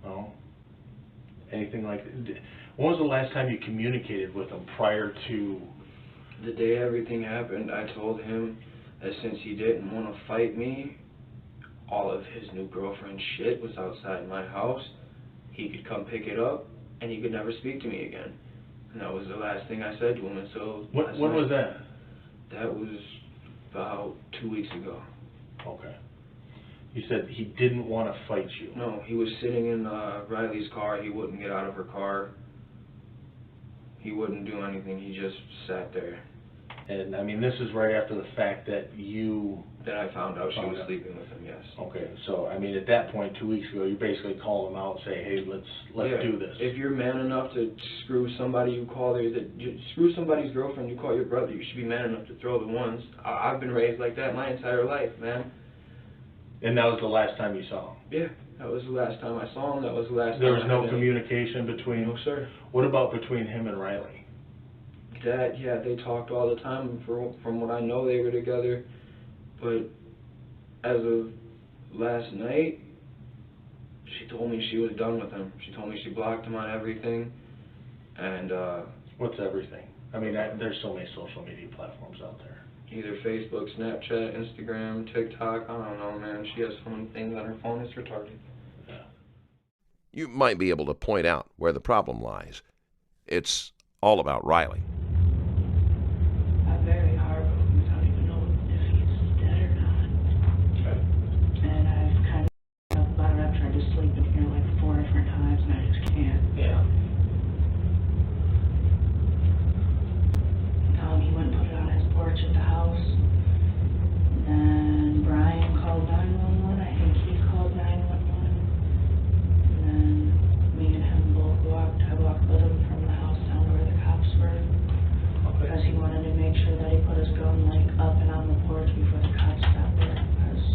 D: no? Anything like that? When was the last time you communicated with him prior to?
C: The day everything happened, I told him that since he didn't want to fight me, all of his new girlfriend's shit was outside my house. He could come pick it up, and he could never speak to me again. And that was the last thing I said to him. And so
D: When was that?
C: That was about 2 weeks ago.
D: Okay. You said he didn't want to fight you.
C: No, he was sitting in Riley's car. He wouldn't get out of her car. He wouldn't do anything. He just sat there.
D: And, I mean, this is right after the fact that you...
C: Then I found out she was sleeping with him, yes.
D: Okay, so, I mean, at that point, 2 weeks ago, you basically call him out and say, hey, let's do this.
C: If you're man enough to screw somebody, you call screw somebody's girlfriend, you call your brother. You should be man enough to throw the ones. I've been raised like that my entire life, man.
D: And that was the last time you saw him?
C: Yeah, that was the last time I saw him. That was the last
D: There
C: time
D: was no communication between...
C: No, sir.
D: What about between him and Riley?
C: Yeah, they talked all the time. From what I know, they were together. But as of last night, she told me she was done with him. She told me she blocked him on everything. And
D: what's everything? I mean, there's so many social media platforms out there.
C: Either Facebook, Snapchat, Instagram, TikTok. I don't know, man. She has so many things on her phone. It's retarded.
D: Yeah.
E: You might be able to point out where the problem lies. It's all about Riley.
A: I'm very heartbroken. I don't even know if he's dead or not.
D: Okay.
A: And I've kind of about it. I've tried to sleep in here like 4 different times, and I just can't.
B: Yeah.
A: He went and put it on his porch at the house. And then Brian called 911. I think he called 911. And then me and him both walked. I walked with him from the house down to where the cops were. Because he wanted to make sure that he put his gun like up and on the porch before the cops got there. Because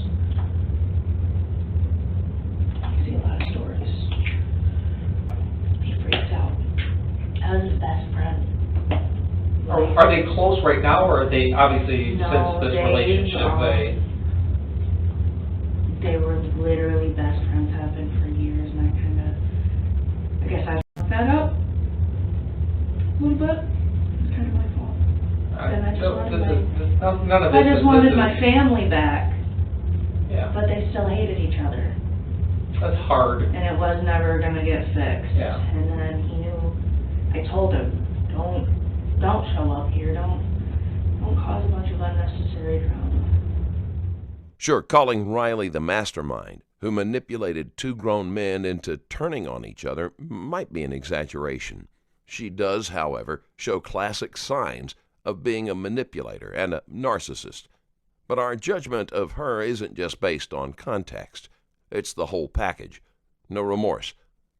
A: I see a lot of stories. He freaks out. I was his best friend.
B: Are they close right now, or are they, obviously,
A: No,
B: since this relationship,
A: they were literally best friends, have been for years, and I guess I fucked that up a little bit. It's kind of my fault. And I just wanted my family back.
B: Yeah.
A: But they still hated each other.
B: That's hard.
A: And it was never gonna get fixed.
B: Yeah.
A: And then he knew, I told him, don't show up here, don't cause a bunch of unnecessary drama.
E: Sure, calling Riley the mastermind who manipulated 2 grown men into turning on each other might be an exaggeration. She does, however, show classic signs of being a manipulator and a narcissist. But our judgment of her isn't just based on context. It's the whole package. No remorse,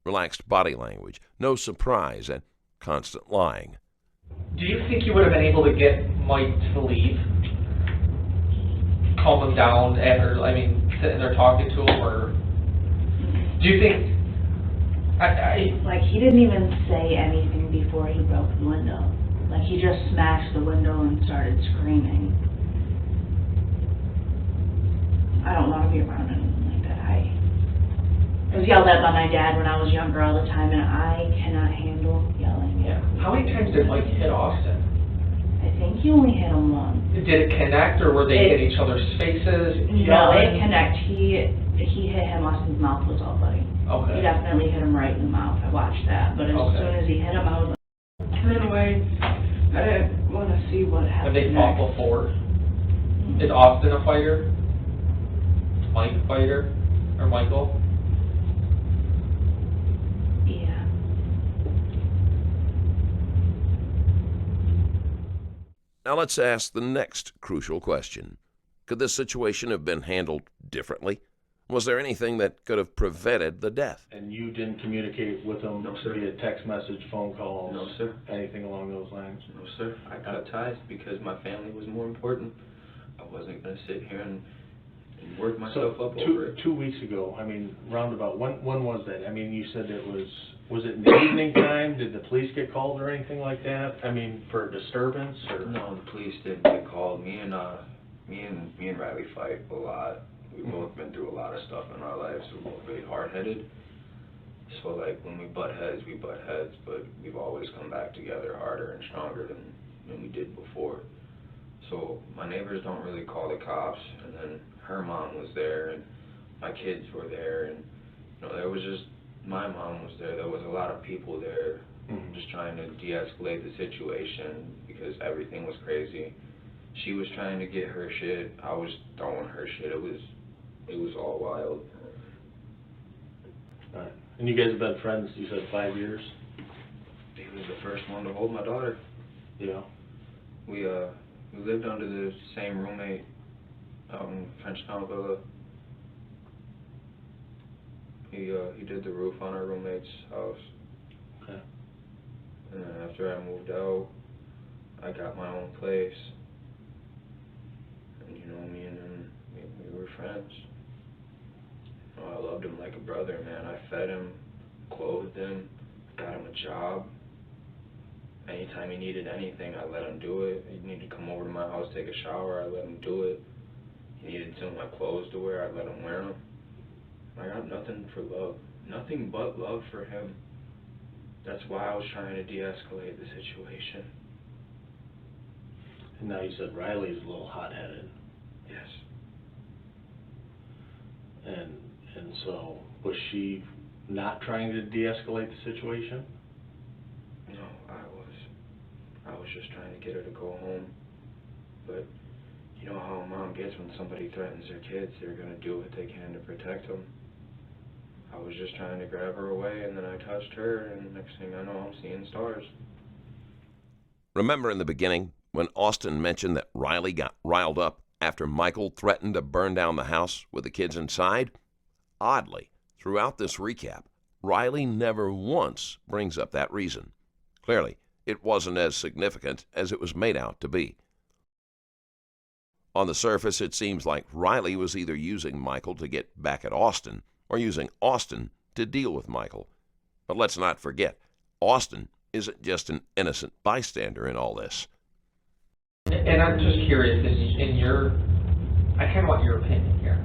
E: relaxed body language, no surprise, and constant lying.
B: Do you think you would have been able to get Mike to leave? Calm him down after, sitting there talking to him, or do you think,
A: Like, he didn't even say anything before he broke the window. Like, he just smashed the window and started screaming. I don't want to be around anyone like that. I was yelled at by my dad when I was younger all the time, and I cannot handle yelling.
B: yeah. How many times did Mike hit Austin?
A: I think he only hit him once.
B: Did it connect, or were they hit each other's faces?
A: No,
B: yelling?
A: it connect. He hit him. Austin's mouth was all bloody.
B: Okay.
A: He definitely hit him right in the mouth. I watched that. But as soon as he hit him, I was like, turn away. I didn't want to see what
B: Have
A: happened.
B: they fought before? Is Austin a fighter? Is Mike a fighter? Or Michael?
A: Yeah.
E: Now let's ask the next crucial question. Could this situation have been handled differently? Was there anything that could have prevented the death?
D: And you didn't communicate with them
C: No, sir.
D: via text message, phone calls?
C: No, sir.
D: Anything along those lines?
C: No, sir. I cut ties because my family was more important. I wasn't going to sit here and work myself up over it.
D: 2 weeks ago, roundabout, when was that? You said it was it in the evening time? Did the police get called or anything like that? For a disturbance or?
C: No, the police didn't get called. Me and me and Riley fight a lot. We've both been through a lot of stuff in our lives. We're both really hard-headed. So like when we butt heads, but we've always come back together harder and stronger than we did before. So my neighbors don't really call the cops, and then her mom was there, and my kids were there, and there was just, my mom was there. There was a lot of people there, just trying to de-escalate the situation because everything was crazy. She was trying to get her shit. I was throwing her shit. It was all wild.
D: All right. And you guys have been friends, you said 5 years?
C: He was the first one to hold my daughter.
D: Yeah.
C: We lived under the same roommate out in Frenchtown Villa. He did the roof on our roommate's house.
D: Okay.
C: And then after I moved out, I got my own place. And me and him, we were friends. I loved him like a brother, man. I fed him, clothed him, got him a job. Anytime he needed anything, I let him do it. He needed to come over to my house, take a shower, I let him do it. He needed some of my clothes to wear, I let him wear them. I got nothing for love, nothing but love for him. That's why I was trying to de-escalate the situation.
D: And now you said Riley's a little hot-headed.
C: Yes.
D: And so, was she not trying to de-escalate the situation?
C: No, I was just trying to get her to go home. But you know how a mom gets when somebody threatens their kids, they're going to do what they can to protect them. I was just trying to grab her away, and then I touched her, and next thing I know, I'm seeing stars.
E: Remember in the beginning when Austin mentioned that Riley got riled up after Michael threatened to burn down the house with the kids inside? Oddly, throughout this recap, Riley never once brings up that reason. Clearly, it wasn't as significant as it was made out to be. On the surface, it seems like Riley was either using Michael to get back at Austin or using Austin to deal with Michael. But let's not forget, Austin isn't just an innocent bystander in all this.
B: And I'm just curious, I kind of want your opinion here.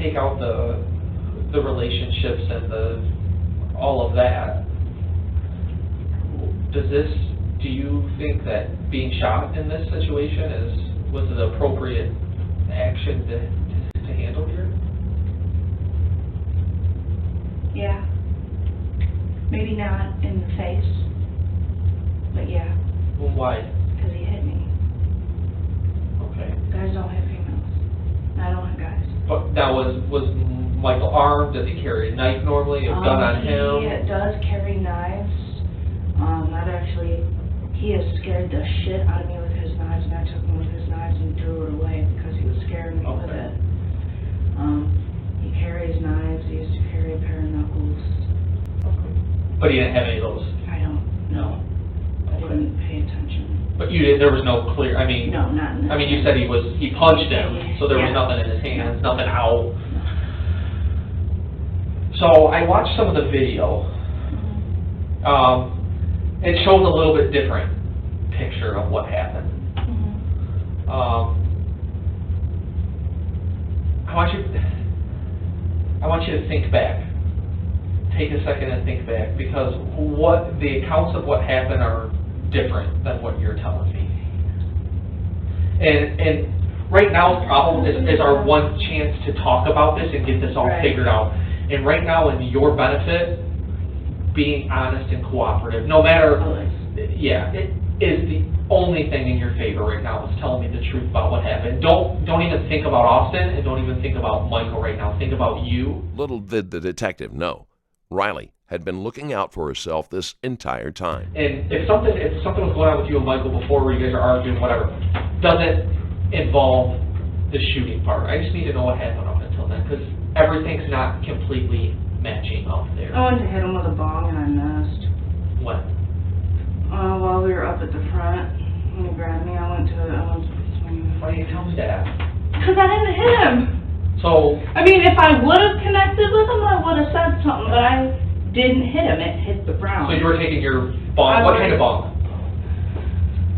B: Take out the relationships and all of that. Do you think that being shot in this situation was the appropriate action to handle here?
A: Yeah. Maybe not in the face, but yeah.
B: Well, why?
A: Because he hit me.
B: Okay.
A: Guys don't hit females. I don't hit guys.
B: But now, was Michael armed? Does he carry a knife normally? A gun on him?
A: He does carry knives. He has scared the shit out of me with his knives, and I took one of his knives and threw it away because he was scaring me with it. He carries knives. He used to carry a pair of knuckles.
B: Okay. But he didn't have any of those?
A: I don't know. I didn't pay attention.
B: But there was no clear,
A: No, not in this.
B: you said he punched him, so there was nothing in his hands, nothing out. So I watched some of the video. It shows a little bit different picture of what happened. I want you to think back. Take a second and think back, because the accounts of what happened are different than what you're telling me. And right now, the problem is our one chance to talk about this and get this all figured out. And right now, in your benefit, being honest and cooperative, no matter, it is the only thing in your favor right now, is telling me the truth about what happened. Don't even think about Austin, and don't even think about Michael right now. Think about you.
E: Little did the detective know, Riley had been looking out for herself this entire time.
B: And if something was going on with you and Michael before, where you guys are arguing, whatever, doesn't involve the shooting part. I just need to know what happened up until then, because everything's not completely matching up there.
A: I went to hit him with a bong and I missed.
B: When?
A: While we were up at the front, when he grabbed me, I went to swing.
B: Why didn't you tell me that?
A: Because I didn't hit him.
B: So,
A: if I would have connected with him, I would have said something, but I didn't hit him. It hit the ground.
B: so you were taking your bong. What kind of bong?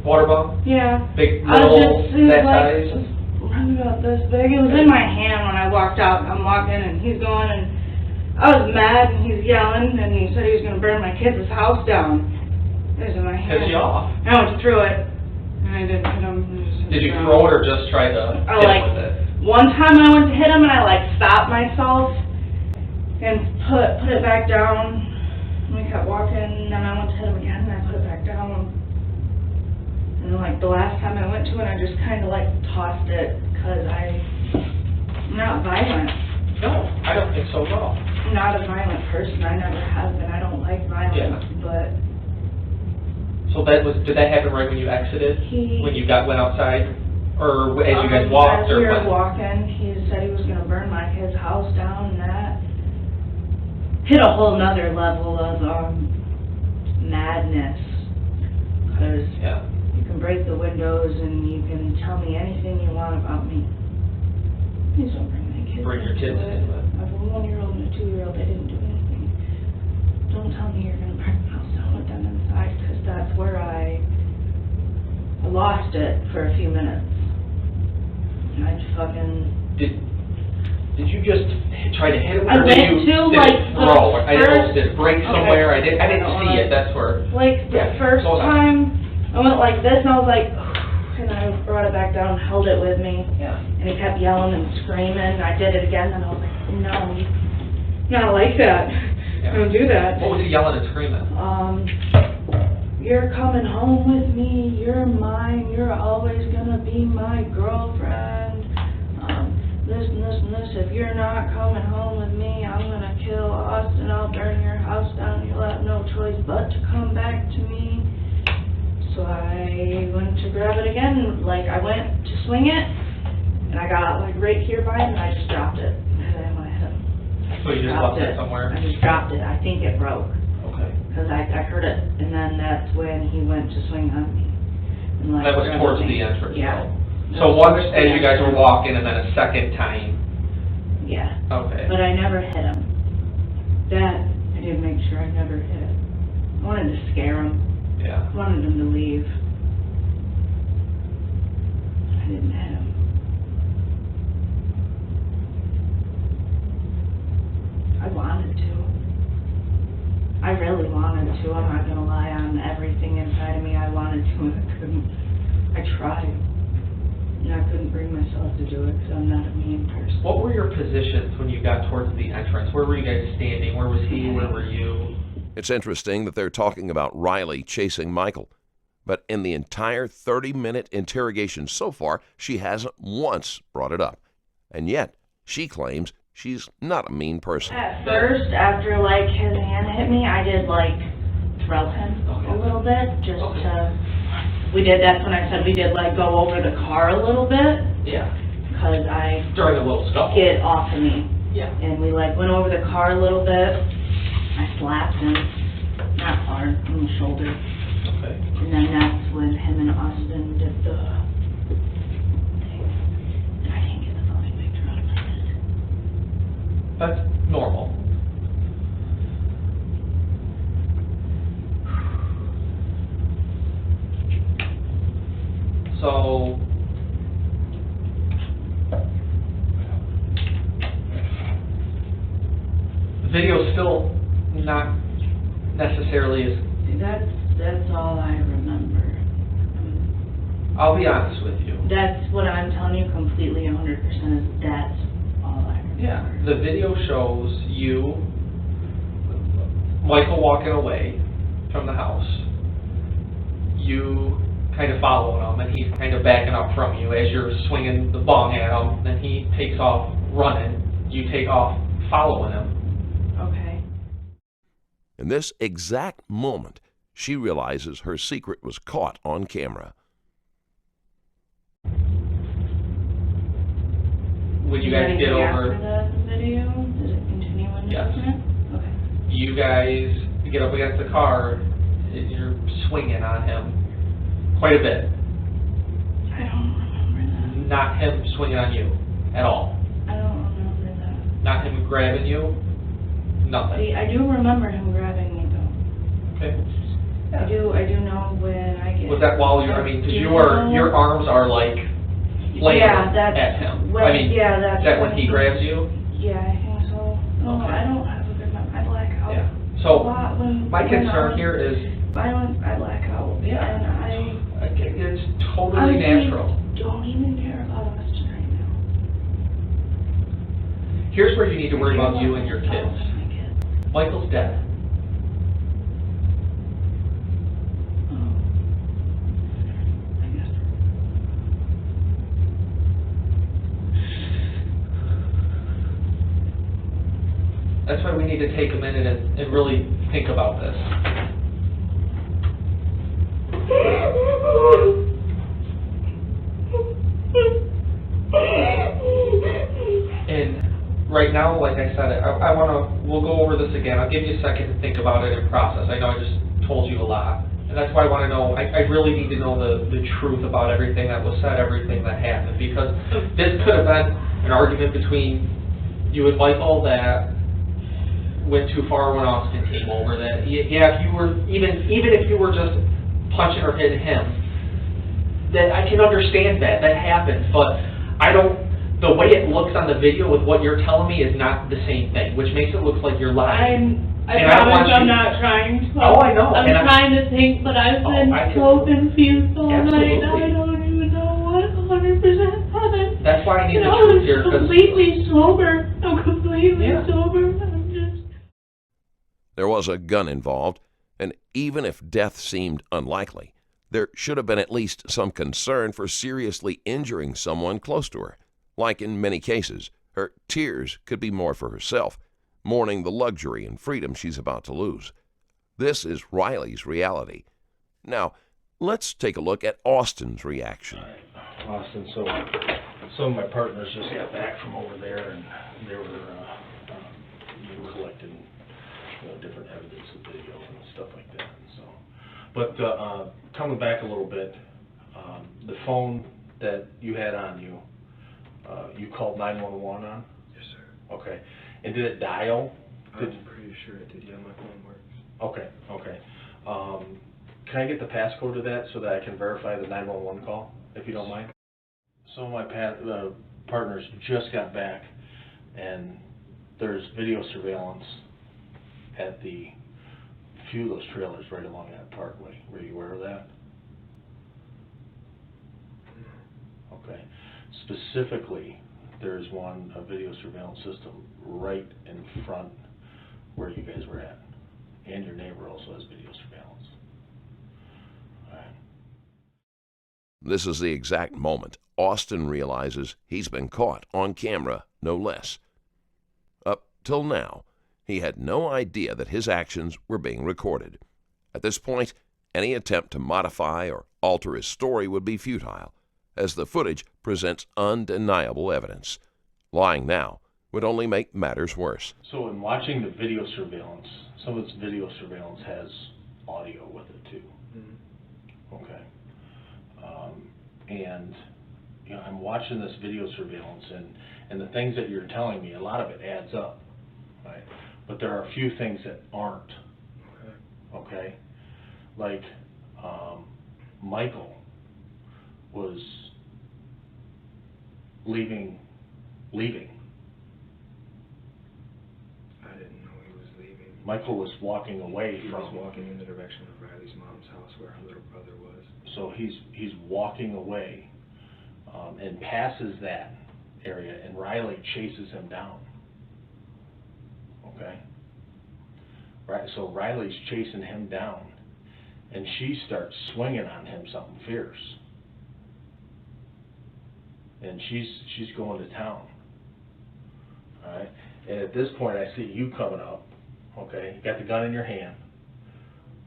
B: Water bong?
A: Yeah.
B: Big,
A: It was
B: little, that
A: like,
B: size?
A: around about this big. It was in my hand when I walked out. I'm walking and he's going and I was mad and he's yelling and he said he was going to burn my kids' house down. It was in my hand.
B: Pissed you off?
A: I went to throw it and I didn't hit him.
B: Did you throw it or just try to hit him with it?
A: One time I went to hit him and I like stopped myself and put it back down. And we kept walking and then I went to hit him again and I put it back down. And like the last time I went to it, I just kind of like tossed it because I'm not violent.
B: No, I don't think so at all.
A: I'm not a violent person. I never have been. I don't like violence, but.
B: So did that happen right when you exited? When you went outside? Or as you guys walked?
A: As we
B: or
A: were walking, he said he was going to burn my kid's house down and that hit a whole nother level of madness. Because you can break the windows and you can tell me anything you want about me. Please don't bring my kids
B: Bring your kids into it.
A: I have a 1-year-old and a 2-year-old. They didn't do anything. Don't tell me you're going to burn the house down with them inside, because that's where I lost it for a few minutes. I fucking...
B: Did you just try to hit him,
A: I
B: or
A: went
B: did you
A: to,
B: did
A: like,
B: it throw?
A: first...
B: Did it break somewhere? I didn't see it. That's where.
A: Like the first time, I went like this, and I was like, and I brought it back down, and held it with me.
B: Yeah.
A: And he kept yelling and screaming, and I did it again, and I was like, no, not like that.
B: Yeah.
A: Don't do that.
B: What was he yelling and screaming?
A: You're coming home with me, you're mine, you're always gonna be my girlfriend. This and this and this, if you're not coming home with me, I'm gonna kill Austin, I'll burn your house down, you'll have no choice but to come back to me. So I went to grab it again, like I went to swing it, and I got like right here by it, and I just dropped it. And I didn't want to hit him.
B: So you just left it somewhere?
A: I just dropped it, I think it broke.
B: Okay.
A: Because I heard it, and then that's when he went to swing on me. And like,
B: That was towards the entrance,
A: yeah.
B: though. So once, as you guys were walking, and then a second time.
A: Yeah.
B: Okay.
A: But I never hit him. That, I did make sure I never hit. I wanted to scare him.
B: Yeah.
A: I wanted him to leave. I didn't hit him. I wanted to. I really wanted to. I'm not gonna lie on everything inside of me. I wanted to and I couldn't. I tried. And I couldn't bring myself to do it because I'm not a mean person.
B: What were your positions when you got towards the entrance? Where were you guys standing? Where was he? Where were you?
E: It's interesting that they're talking about Riley chasing Michael. But in the entire 30-minute interrogation so far, she hasn't once brought it up. And yet, she claims she's not a mean person.
A: At first, after like his hand hit me, I did like throw him a little bit just to... We did, that's when I said we did like go over the car a little bit.
B: Yeah.
A: Because I...
B: During a little scuffle.
A: Get off of me.
B: Yeah.
A: And we like went over the car a little bit. I slapped him. Not hard, on the shoulder.
B: Okay.
A: And then that's when him and Austin did the thing. And I can't get the fucking picture out of my head.
B: That's normal. So, the video's still not necessarily as...
A: That's all I remember.
B: I'll be honest with you.
A: That's what I'm telling you completely 100% is that's all I remember.
B: Yeah, the video shows you, Michael walking away from the house, you kind of following him, and he's kind of backing up from you as you're swinging the bong at him, then he takes off running, you take off following him.
A: Okay.
E: In this exact moment, she realizes her secret was caught on camera.
B: When you guys get over...
A: After the video, does it continue on?
B: Yes.
A: Okay.
B: You guys get up against the car, you're swinging on him quite a bit.
A: I don't remember that.
B: Not him swinging on you at all.
A: I don't remember that.
B: Not him grabbing you. Nothing.
A: See, I do remember him grabbing me though.
B: Okay.
A: I do know when I get.
B: Was that while you're, I mean, because your arms are like laying at him.
A: When,
B: I mean,
A: yeah, that's
B: when he grabs you?
A: Yeah, I think so. No,
B: Okay.
A: I don't have a good memory. I black out
B: Yeah.
A: a
B: So,
A: lot
B: my concern here is...
A: I black out.
B: Yeah.
A: And
B: it's totally natural.
A: Don't even care about us right now.
B: Here's where you need to worry about you and your kids. Michael's dead. That's why we need to take a minute and really think about this. And right now, like I said, we'll go over this again. I'll give you a second to think about it and process. I know I just told you a lot. And that's why I want to know, I really need to know the truth about everything that was said, everything that happened. Because this could have been an argument between you and Michael that went too far when Austin came over. That yeah, if you were even if you were just punching or hitting him, that I can understand that happened. But I don't. The way it looks on the video with what you're telling me is not the same thing, which makes it look like you're lying.
G: I promise I'm not trying to.
B: Oh, I know.
G: I'm trying to think, but I've been so confused all night. I don't even know what 100% happened.
B: That's why I need the
G: I
B: truth
G: was
B: here.
G: completely sober. I'm completely sober. I'm just...
E: There was a gun involved, and even if death seemed unlikely, there should have been at least some concern for seriously injuring someone close to her. Like in many cases, her tears could be more for herself, mourning the luxury and freedom she's about to lose. This is Riley's reality. Now, let's take a look at Austin's reaction.
D: All right, Austin, so some of my partners just got back from over there, and they were collecting different evidence of video and stuff like that. So, but coming back a little bit, the phone that you had on you, you called 911 on?
C: Yes, sir.
D: Okay. And did it dial?
C: I'm pretty sure it did. Yeah, my phone works.
D: Okay. Can I get the passcode to that so that I can verify the 911 call, if you don't mind? Some of my partners just got back, and there's video surveillance at the few of those trailers right along that parkway. Were you aware of that? Okay. Specifically, there's a video surveillance system right in front where you guys were at. And your neighbor also has video surveillance. All right.
E: This is the exact moment Austin realizes he's been caught on camera, no less. Up till now, he had no idea that his actions were being recorded. At this point, any attempt to modify or alter his story would be futile, as the footage presents undeniable evidence. Lying now would only make matters worse.
D: So in watching the video surveillance, some of this video surveillance has audio with it too. Mm-hmm. Okay. And you know, I'm watching this video surveillance, and the things that you're telling me, a lot of it adds up, right? But there are a few things that aren't. Okay. Like Michael was leaving.
C: I didn't know he was leaving.
D: Michael was walking away
C: He
D: from...
C: was walking in the direction of Riley's mom's house where her little brother was.
D: So he's walking away and passes that area, and Riley chases him down. Okay? Right, so Riley's chasing him down, and she starts swinging on him something fierce. And she's going to town. All right? And at this point, I see you coming up. Okay? You got the gun in your hand.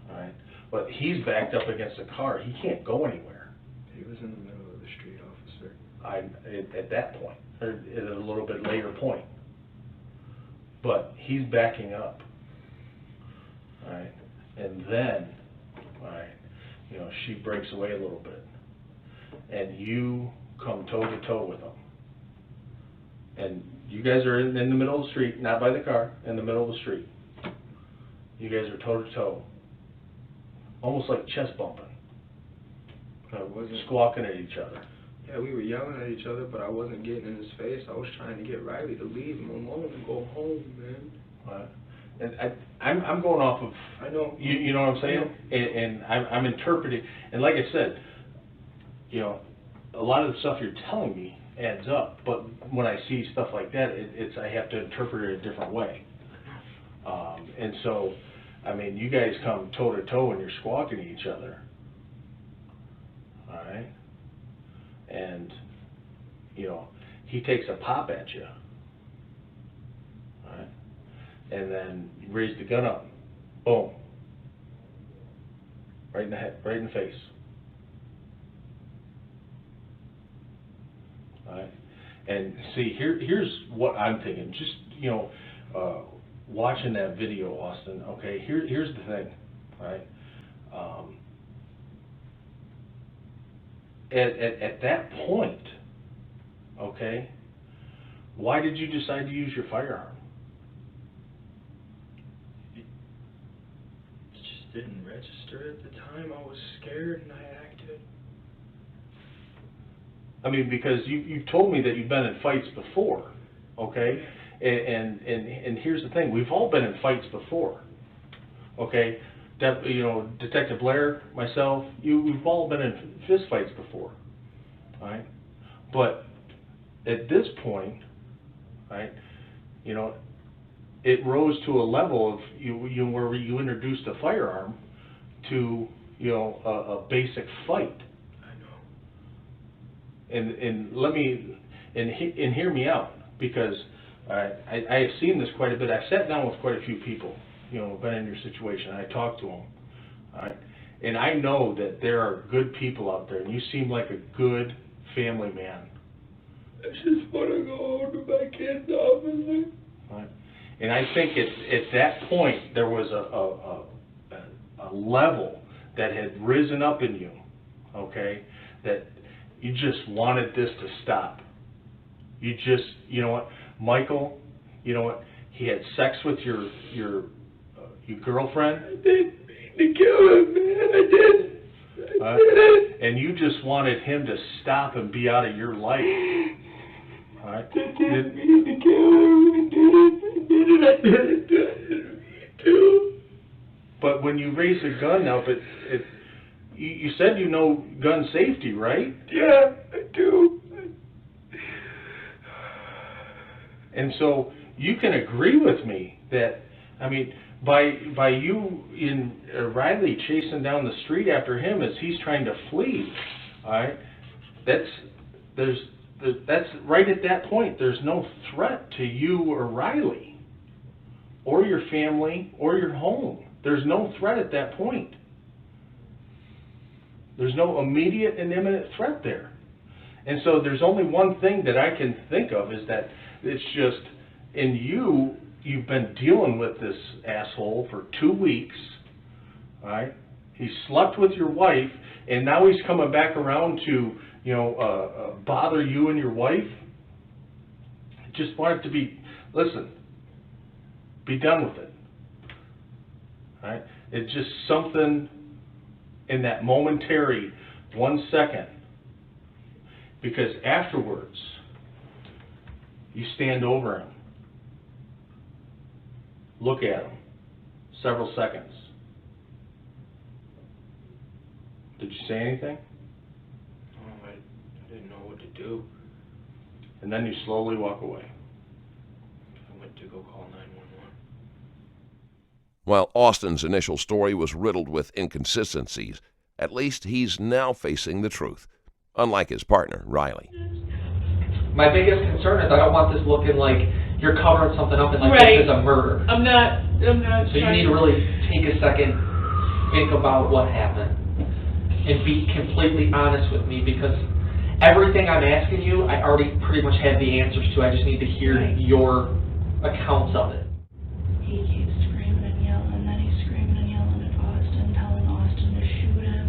D: All right? But he's backed up against a car. He can't go anywhere.
C: He was in the middle of the street, officer.
D: At that point, or at a little bit later point. But he's backing up. All right? And then, all right, you know, she breaks away a little bit. And you come toe-to-toe with him. And you guys are in the middle of the street, not by the car, in the middle of the street. You guys are toe-to-toe. almost like chest bumping,
C: wasn't
D: squawking at each other.
C: Yeah, we were yelling at each other, but I wasn't getting in his face. I was trying to get Riley to leave him alone and go home, man.
D: Right. And I'm going off of,
C: I know.
D: You know what I'm saying? And I'm interpreting, and like I said, you know, a lot of the stuff you're telling me adds up, but when I see stuff like that, it's I have to interpret it a different way. And so, I mean, you guys come toe to toe and you're squawking at each other. All right? And, you know, he takes a pop at you. All right? And then you raise the gun up. Boom. Right in the head, right in the face. All right? And see, here's what I'm thinking. Just, you know, watching that video, Austin, okay, here's the thing, right? At that point, okay, why did you decide to use your firearm?
C: It just didn't register at the time. I was scared and I acted.
D: I mean, because you've told me that you've been in fights before, okay? And here's the thing, we've all been in fights before, okay? You know, Detective Blair, myself, we've all been in fist fights before, right? But at this point, right, you know, it rose to a level of where you introduced a firearm to, you know, a basic fight. I know. And let me hear me out, because I have seen this quite a bit. I've sat down with quite a few people, you know, been in your situation. I talked to them, all right? And I know that there are good people out there, and you seem like a good family man.
C: I just want to go home to my kids, officer.
D: Right. And I think at that point there was a level that had risen up in you, okay, that you just wanted this to stop. You just, you know what, Michael, you know what, he had sex with your girlfriend.
C: I didn't mean to kill him, man. I did it.
D: And you just wanted him to stop and be out of your life. All right?
C: I didn't mean to kill him. I didn't mean to.
D: But when you raise a gun up, you said you know gun safety, right?
C: Yeah, I do.
D: And so you can agree with me that, I mean, by you in Riley chasing down the street after him as he's trying to flee, all right, that's right at that point. There's no threat to you or Riley or your family or your home. There's no threat at that point. There's no immediate and imminent threat there. And so there's only one thing that I can think of, is that it's just in you've been dealing with this asshole for 2 weeks, all right? He slept with your wife, and now he's coming back around to, you know, bother you and your wife. I just want it to be, listen, be done with it, all right? It's just something in that momentary 1 second, because afterwards, you stand over him, look at him, several seconds. Did you say anything?
C: No, I didn't know what to do.
D: And then you slowly walk away.
C: I went to go call 911.
E: While Austin's initial story was riddled with inconsistencies, at least he's now facing the truth, unlike his partner, Riley.
B: My biggest concern is I don't want this looking like you're covering something up and like
G: Right.
B: this is a murder.
G: I'm not
B: So you need to really take a second, think about what happened, and be completely honest with me, because everything I'm asking you, I already pretty much have the answers to. I just need to hear your accounts of it.
A: He keeps screaming and yelling, and then he's screaming and yelling at Austin, telling Austin to shoot him.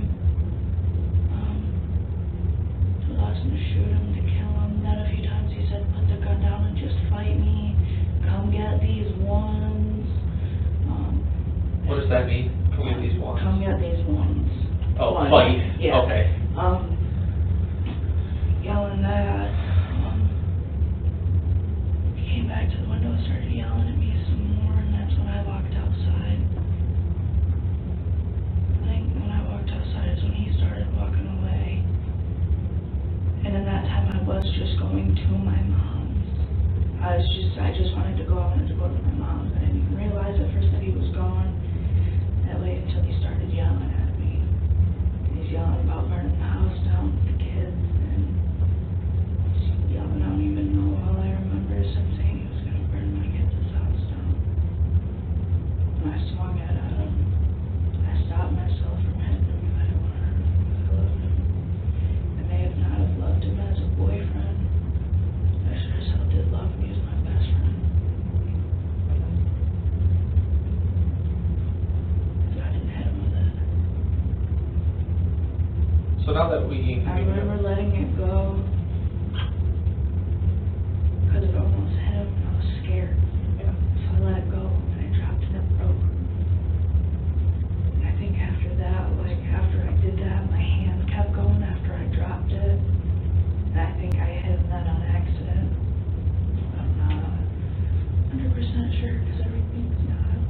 A: Told Austin to shoot him, to kill him. Then a few times he said, put the gun down and just fight me. Come get these ones.
B: What does that mean? Can we have these ones?
A: come get these ones.
B: Oh,
A: One.
B: fight,
A: Yeah.
B: okay.
A: Yelling that, he came back to the window, started yelling at me some more, and that's when I walked outside. I think when I walked outside is when he started walking away. And in that time I was just going to my mom's. I just wanted to go, I wanted to go to my mom's. I didn't even realize at first that he was gone. I waited until he started yelling at me. He's yelling about burning the house down with the kids, and yelling, I don't even know, all I remember is him saying he was going to burn my kids' house down. And I swung at him. I stopped myself from hitting him because I didn't want to hurt him because I loved him. I may have not have loved him as a boyfriend. I sure as hell did love him. He was my best friend. So I didn't hit him with it.
B: So now that we...
A: I remember letting it go because it almost hit him and I was scared.
B: Yeah.
A: So I let it go and I dropped it and it broke. And I think after that, like after I did that, my hand kept going after I dropped it. And I think I hit him then on accident. I'm not 100% sure because everything's not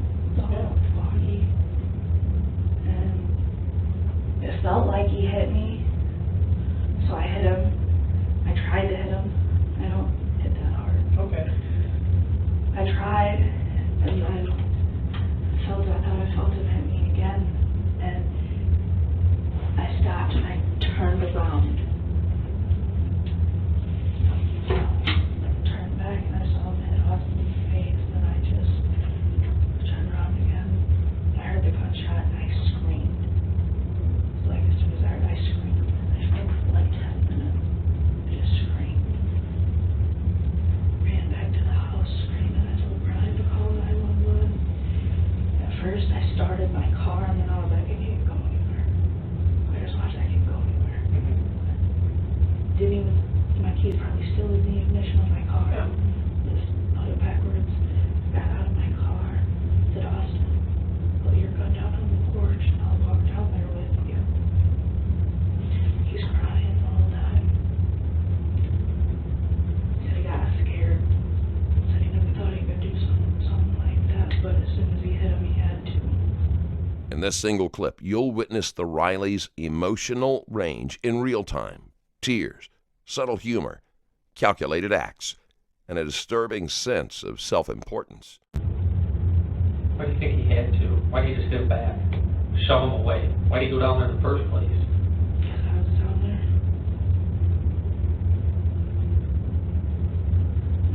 A: all foggy. And it felt like he hit me. So I hit him. I tried to hit him. I don't hit that hard.
B: Okay.
A: I tried, and then I thought I felt him hit me again, and I stopped and I turned around. Turned back and I saw him hit Austin in the face, and I just turned around again. I heard the gunshot and I screamed. Like as soon as I heard, I screamed. I screamed for like 10 minutes. I just screamed. Ran back to the house screaming. I told Brian to call 911. At first I started my car and then I was like, I can't go anywhere. I just watched I can't go anywhere. Didn't even, my keys probably still in the ignition of my car.
B: Yeah.
A: Just put it backwards, got out of my car, said, Austin, put your gun down on the porch and I'll walk down there with you. He's crying the whole time. He said he got scared. Said he never thought he could do something like that, but as soon as he hit him, he had to.
E: In this single clip, you'll witness the Rileys' emotional range in real time. Tears, subtle humor, calculated acts, and a disturbing sense of self-importance.
B: Why do you think he had to? Why did he just sit back, shove him away? Why did he go down there in the first place?
A: Because I was down there.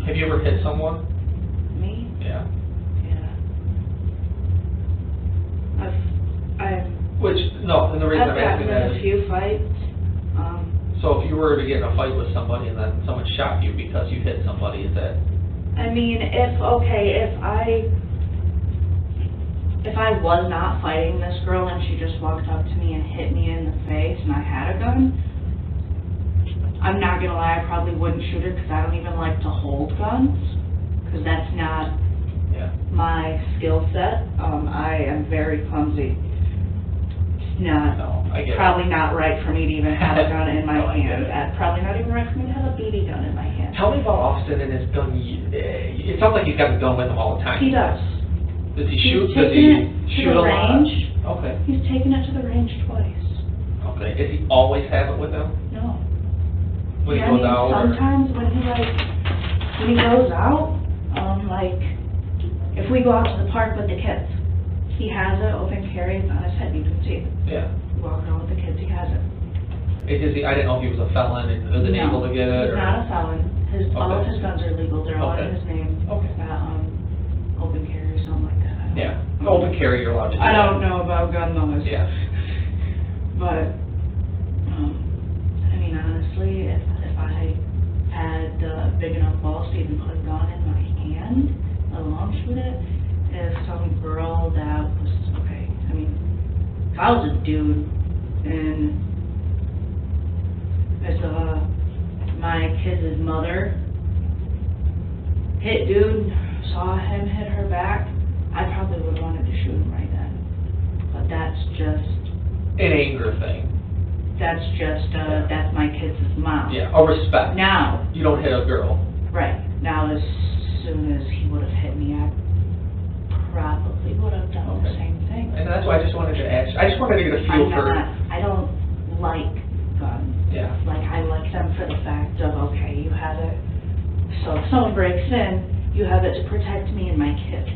B: Have you ever hit someone?
A: Me?
B: Yeah. No, and the reason
A: I've
B: I'm asking
A: gotten
B: that
A: in a
B: is,
A: few fights.
B: so if you were to get in a fight with somebody and then someone shot you because you hit somebody, is that...
A: I mean, if I was not fighting this girl and she just walked up to me and hit me in the face and I had a gun, I'm not gonna lie, I probably wouldn't shoot her because I don't even like to hold guns, because that's not my skill set. I am very clumsy. It's probably not right for me to even have a gun in my hand. Probably not even right for me to have a BB gun in my hand.
B: Tell me about Austin and his gun. It sounds like he's got a gun with him all the time.
A: He does.
B: Does he shoot?
A: Does he shoot a lot?
B: Okay.
A: He's taken it to the range twice.
B: Okay. Does he always have it with him?
A: No.
B: When he goes out?
A: Sometimes when he goes out, if we go out to the park with the kids, he has it open carry on his head. You can see it.
B: Yeah.
A: We walk around with the kids. He has it.
B: I didn't know if he was a felon and was able to get it.
A: He's not a felon. All of his guns are legal. They're all in his name.
B: Okay.
A: Open carry or something like that.
B: Yeah. Open carry, you're allowed to do
A: I
B: that.
A: don't know about gun laws.
B: Yeah.
A: But I mean, honestly, if I had the big enough balls to even put a gun in my hand, let alone shoot it, if some girl that was, I mean, if I was a dude and as my kid's mother hit dude, saw him hit her back, I probably would have wanted to shoot him right then. but that's just
B: an anger thing.
A: that's my kid's mom.
B: Yeah, a respect.
A: Now,
B: you don't hit a girl.
A: right, now as soon as he would have hit me, I probably would have done the same thing.
B: And that's why I just wanted to ask. I just wanted to get a feel for.
A: I don't like guns.
B: Yeah.
A: Like, I like them for the fact of, okay, you have it, so if someone breaks in, you have it to protect me and my kids.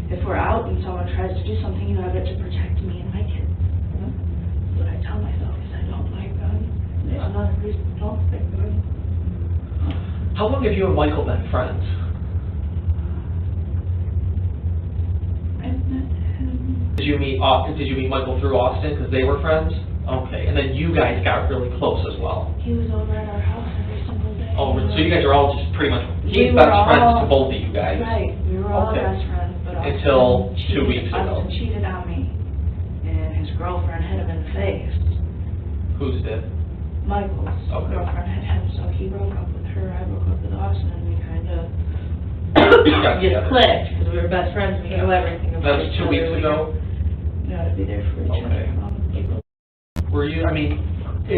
A: If we're out and someone tries to do something, you have it to protect me and my kids. What I tell myself is I don't like guns. There's another reason I don't like guns.
B: How long have you and Michael been friends?
A: I've met him.
B: Did you meet Michael through Austin because they were friends? Okay, and then you guys got really close as well.
A: He was over at our house every single day.
B: Oh, so you guys are all just pretty much
A: We
B: best
A: were
B: friends
A: all-
B: to both of you guys.
A: Right, we were all
B: Okay.
A: best friends, but
B: Until
A: Austin
B: 2 weeks ago.
A: Austin cheated on me, and his girlfriend hit him in the face.
B: Who's did?
A: Michael's
B: Okay.
A: girlfriend hit him, so he broke up with her, I broke up with Austin, and we kind of
B: Got
A: just
B: together.
A: clicked, because we were best friends, we knew everything
B: That
A: about
B: was
A: each
B: 2
A: other.
B: weeks
A: We
B: ago?
A: knew how to be there for each
B: Okay.
A: other.
B: Were you, I mean, you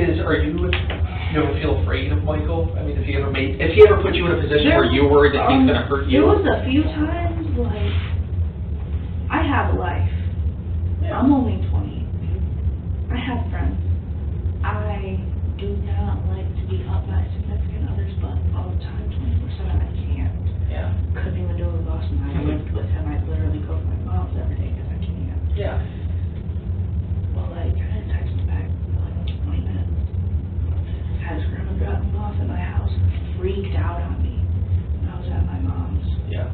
B: ever feel afraid of Michael? I mean, if he ever put you in a position where you worried that he's gonna hurt you?
A: There was a few times, like, I have a life.
B: Yeah.
A: I'm only 20. I have friends. I do not like to be up by significant others, but all the time, 24/7, I can't.
B: Yeah.
A: Couldn't even do it with Austin. I lived with him. I'd literally go to my mom's every day because I can't.
B: Yeah.
A: Well, like, I didn't text him back for like 20 minutes. Had his grandma drop him off at my house, freaked out on me when I was at my mom's.
B: Yeah.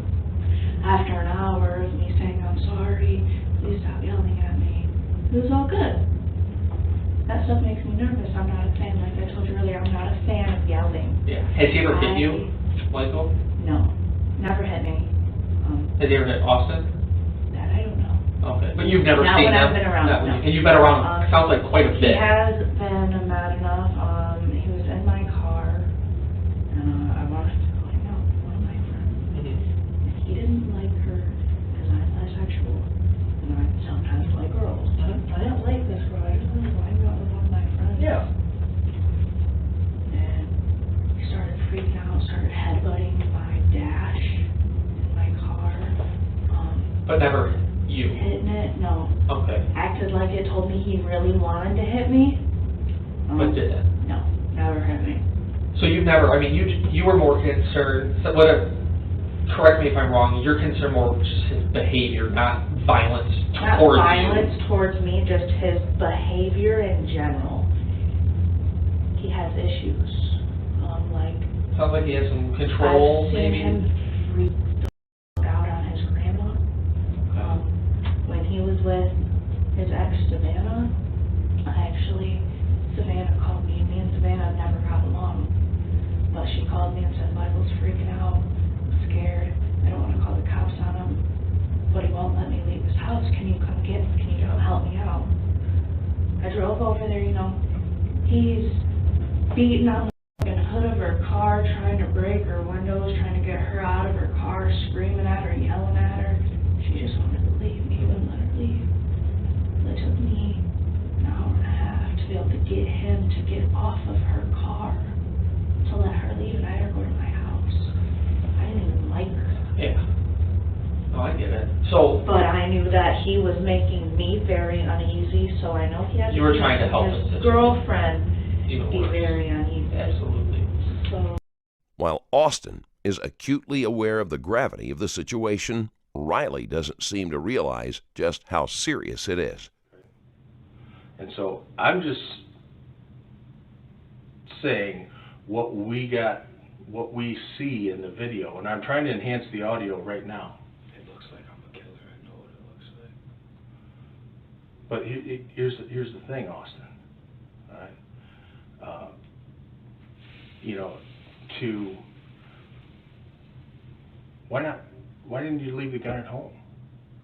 A: After an hour of me saying, I'm sorry, please stop yelling at me, it was all good. That stuff makes me nervous. I'm not a fan. Like I told you earlier, I'm not a fan of yelling.
B: Yeah. Has he ever hit you, Michael?
A: No, never hit me.
B: Has he ever hit Austin?
A: That I don't know.
B: Okay. But you've never
A: Not
B: seen
A: when
B: him?
A: I've been around, no.
B: And you've been around, sounds like quite a
A: He
B: bit.
A: has been mad enough. He was in my car, and I wanted to go hang out with one of my friends.
B: Mhm.
A: He didn't like her because I'm bisexual, and I sometimes like girls. I don't like this girl. I just want to go hang out with one of my friends.
B: Yeah.
A: And he started freaking out, started headbutting my dash in my car.
B: But never you.
A: Hitting it, no.
B: Okay.
A: Acted like it told me he really wanted to hit me.
B: But didn't.
A: No, never hit me.
B: So you've never, I mean, you were more concerned, correct me if I'm wrong, you're concerned more with just his behavior, not violence
A: Not
B: towards
A: violence
B: you.
A: towards me, just his behavior in general. He has issues. Like,
B: Sounds like he has some control,
A: I've seen
B: maybe.
A: him freak the f*** out on his grandma. When he was with his ex, Savannah, Savannah called me. Me and Savannah never got along. But she called me and said, Michael's freaking out. I'm scared. I don't want to call the cops on him. But he won't let me leave his house. Can you come get me? Can you come help me out? I drove over there, He's beating on the hood of her car, trying to break her windows, trying to get her out of her car, screaming at her, yelling at her. She just wanted to leave me. He wouldn't let her leave. It took me an hour and a half to be able to get him to get off of her car to let her leave, and I had her go to my house. I didn't even like her.
B: Yeah. Oh, I get it. So.
A: But I knew that he was making me very uneasy, so I know he had
B: You were trying to help
A: his
B: him.
A: girlfriend
B: Even
A: be
B: worse.
A: very uneasy.
B: Absolutely.
A: So.
E: While Austin is acutely aware of the gravity of the situation, Riley doesn't seem to realize just how serious it is.
D: And so I'm just saying what we see in the video, and I'm trying to enhance the audio right now.
C: It looks like I'm a killer. I know what it looks like.
D: But here's the thing, Austin. All right. Why didn't you leave the gun at home?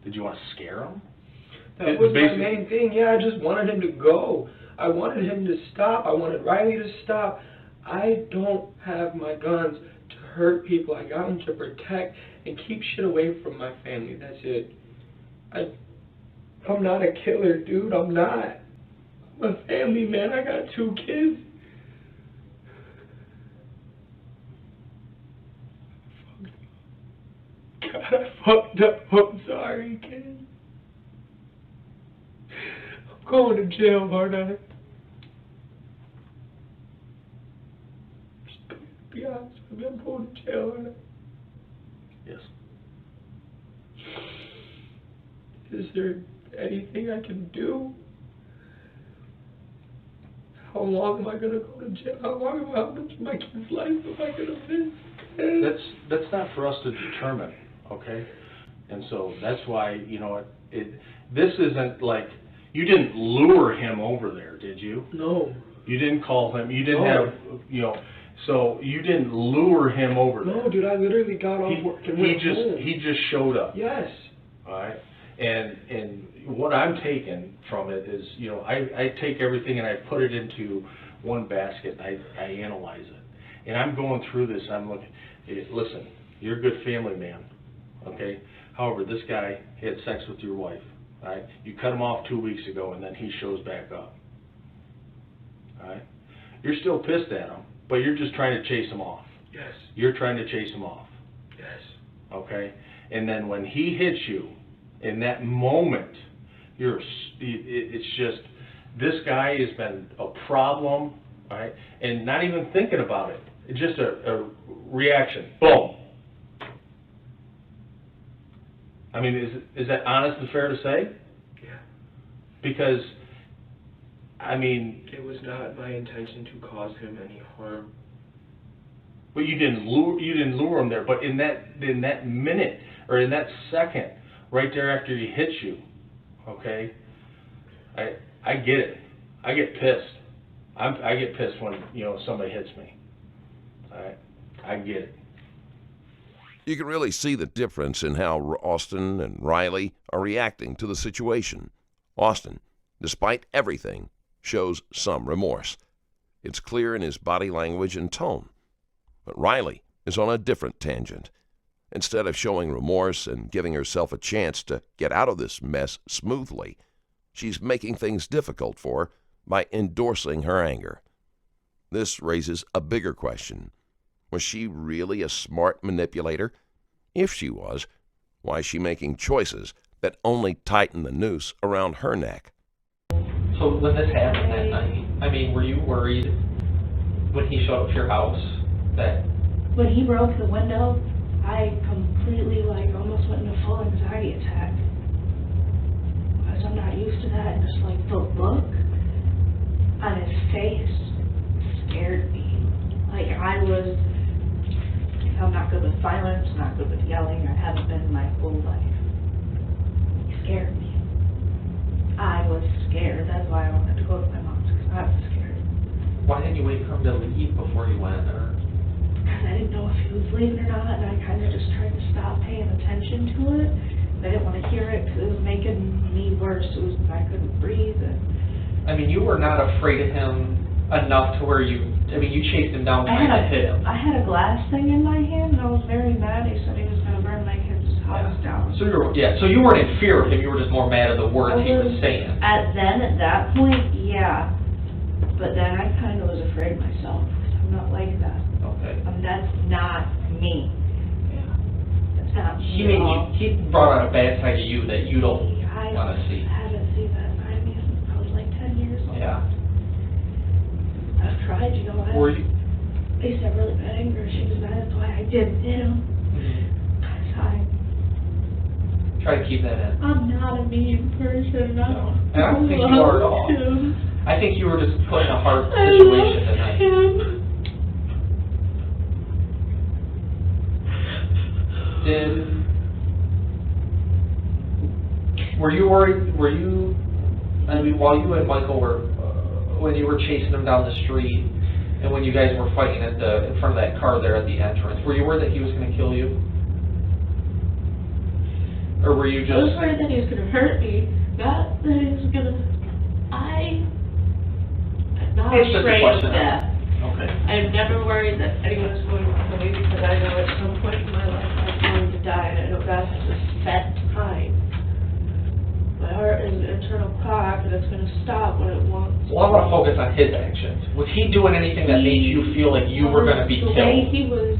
D: Did you want to scare him?
C: That was my main thing. Yeah, I just wanted him to go. I wanted him to stop. I wanted Riley to stop. I don't have my guns to hurt people. I got them to protect and keep shit away from my family. That's it. I'm not a killer, dude. I'm not. I'm a family man. I got 2 kids. God, I fucked up. I'm sorry, kid. I'm going to jail, aren't I? Just be honest with me. I'm going to jail, aren't I?
D: Yes.
C: Is there anything I can do? How long am I gonna go to jail? How much of my kid's life am I gonna miss?
D: That's not for us to determine, okay? And so that's why, you know, this isn't like, you didn't lure him over there, did you?
C: No.
D: You didn't call him, you didn't have, you know, so you didn't lure him over there.
C: No, dude, I literally got off work and went home.
D: He just showed up.
C: Yes.
D: All right? And what I'm taking from it is, you know, I take everything and I put it into one basket and I analyze it. And I'm going through this and I'm looking, hey, listen, you're a good family man, okay? However, this guy had sex with your wife, all right? You cut him off 2 weeks ago and then he shows back up, all right? You're still pissed at him, but you're just trying to chase him off.
C: Yes.
D: You're trying to chase him off.
C: Yes.
D: Okay? And then when he hits you, in that moment, it's just, this guy has been a problem, right? And not even thinking about it. It's just a reaction. Boom. I mean, is that honest and fair to say?
C: Yeah.
D: Because, I mean...
C: It was not my intention to cause him any harm.
D: But you didn't lure him there. But in that minute, or in that second, right there after he hits you, okay, I get it. I get pissed. I get pissed when, you know, somebody hits me. All right? I get it.
E: You can really see the difference in how Austin and Riley are reacting to the situation. Austin, despite everything, shows some remorse. It's clear in his body language and tone. But Riley is on a different tangent. Instead of showing remorse and giving herself a chance to get out of this mess smoothly, she's making things difficult for her by endorsing her anger. This raises a bigger question. Was she really a smart manipulator? If she was, why is she making choices that only tighten the noose around her neck?
B: So when this happened that night, I mean, were you worried when he showed up to your house that...
A: When he broke the window, I completely, almost went into a full anxiety attack. Because I'm not used to that, and just, the look on his face scared me. I'm not good with violence, not good with yelling, I haven't been my whole life. He scared me. I was scared, that's why I wanted to go to my mom's, because I was scared.
B: Why didn't you wait for him to leave before you went, or...?
A: Because I didn't know if he was leaving or not, and I kind of just tried to stop paying attention to it. I didn't want to hear it because it was making me worse. I couldn't breathe.
B: I mean, you were not afraid of him enough to where you chased him down trying to hit him.
A: I had a glass thing in my hand, and I was very mad. He said he was going to burn my kid's house down.
B: So you weren't in fear of him. You were just more mad at the words he was saying.
A: At that point, yeah. But then I kind of was afraid myself. I'm not like that.
B: Okay.
A: That's not me.
B: Yeah.
A: That's not me.
B: He brought out a bad side of you that you don't want to see.
A: I haven't seen that side of me since I was 10 years old.
B: Yeah.
A: I've tried,
B: Were you?
A: I used to have really bad anger issues, and that's why I didn't hit him.
B: Mm-hmm. Try to keep that in.
A: I'm not a mean person.
B: No. And I don't think you are at all. I think you were just put in a hard situation tonight. Were you worried, while you and Michael were, when you were chasing him down the street, and when you guys were fighting in front of that car there at the entrance, were you worried that he was going to kill you? Or were you just...
A: I was worried that he was going to hurt me, not that he was going to... I'm not afraid of death.
B: Okay.
A: I'm never worried that anyone is going to kill me, because I know at some point in my life I'm going to die, and I know that's a set time. My heart is is an internal clock and it's going to stop when it wants.
B: Well, I want to focus on his actions. Was he doing anything that made you feel like you were going to be
A: The way
B: killed?
A: he was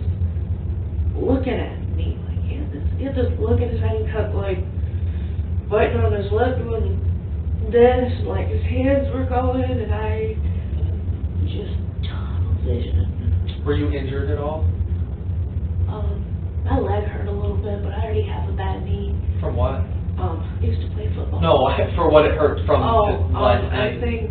A: looking at me, like, he had this look at his head, he kept, like, biting on his lip, doing this, like, his hands were going, and I just tunnel vision.
B: Were you injured at all?
A: My leg hurt a little bit, but I already have a bad knee.
B: From what?
A: I used to play football.
B: No, for what it hurt from last
A: I
B: night.
A: think,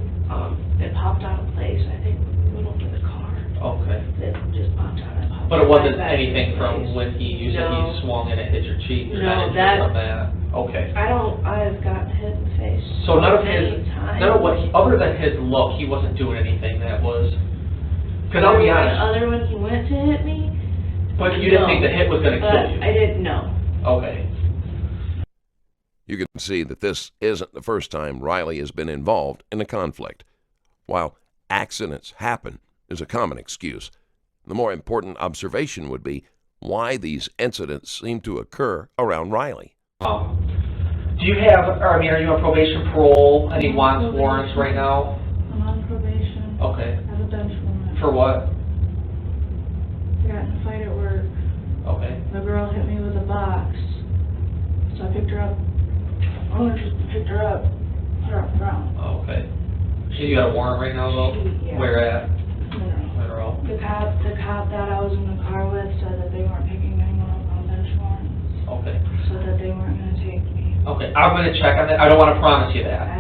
A: it popped out of place, I think, when we went over the car.
B: Okay.
A: It just popped out,
B: But it wasn't
A: right back
B: anything
A: into
B: from
A: place.
B: when you said
A: No.
B: he swung and it hit your cheek? You're
A: No,
B: not injured from that? Okay.
A: I've gotten hit in the face.
B: So none of
A: many times.
B: other than his look, he wasn't doing anything that was, because I'll be honest.
A: Other when he went to hit me.
B: But you didn't think the hit was going to kill you?
A: I didn't know.
B: Okay.
E: You can see that this isn't the first time Riley has been involved in a conflict. While accidents happen is a common excuse, the more important observation would be why these incidents seem to occur around Riley.
B: Do you have, are you on probation, parole, any wants, warrants right now?
A: I'm on probation.
B: Okay.
A: I have a bench warrant.
B: For what?
A: I got in a fight at work.
B: Okay.
A: The girl hit me with a box. So I picked her up. I just picked her up, put her up front.
B: Okay. So you got a warrant right now, though?
A: Yeah.
B: Where at?
A: Mineral. The cop that I was in the car with said that they weren't picking anyone up on bench warrants.
B: Okay.
A: So that they weren't going to take me.
B: Okay, I'm going to check on that. I don't want to promise you that.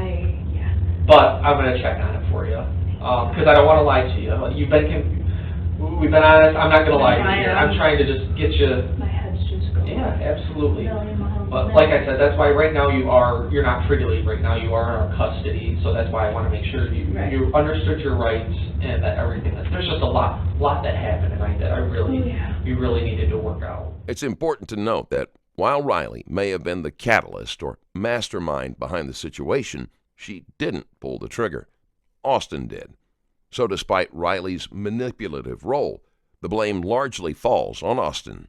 A: Yeah.
B: But I'm going to check on it for you. Because I don't want to lie to you. We've been honest. I'm not going to lie to you. I'm trying to just get you.
A: My head's just going.
B: Yeah, absolutely.
A: A million miles
B: But
A: an
B: like
A: hour.
B: I said, that's why right now you're not free to leave right now. You are in our custody. So that's why I want to make sure you understood your rights and that everything. There's just a lot that happened tonight that you really needed to work out.
E: It's important to note that while Riley may have been the catalyst or mastermind behind the situation, she didn't pull the trigger. Austin did. So despite Riley's manipulative role, the blame largely falls on Austin.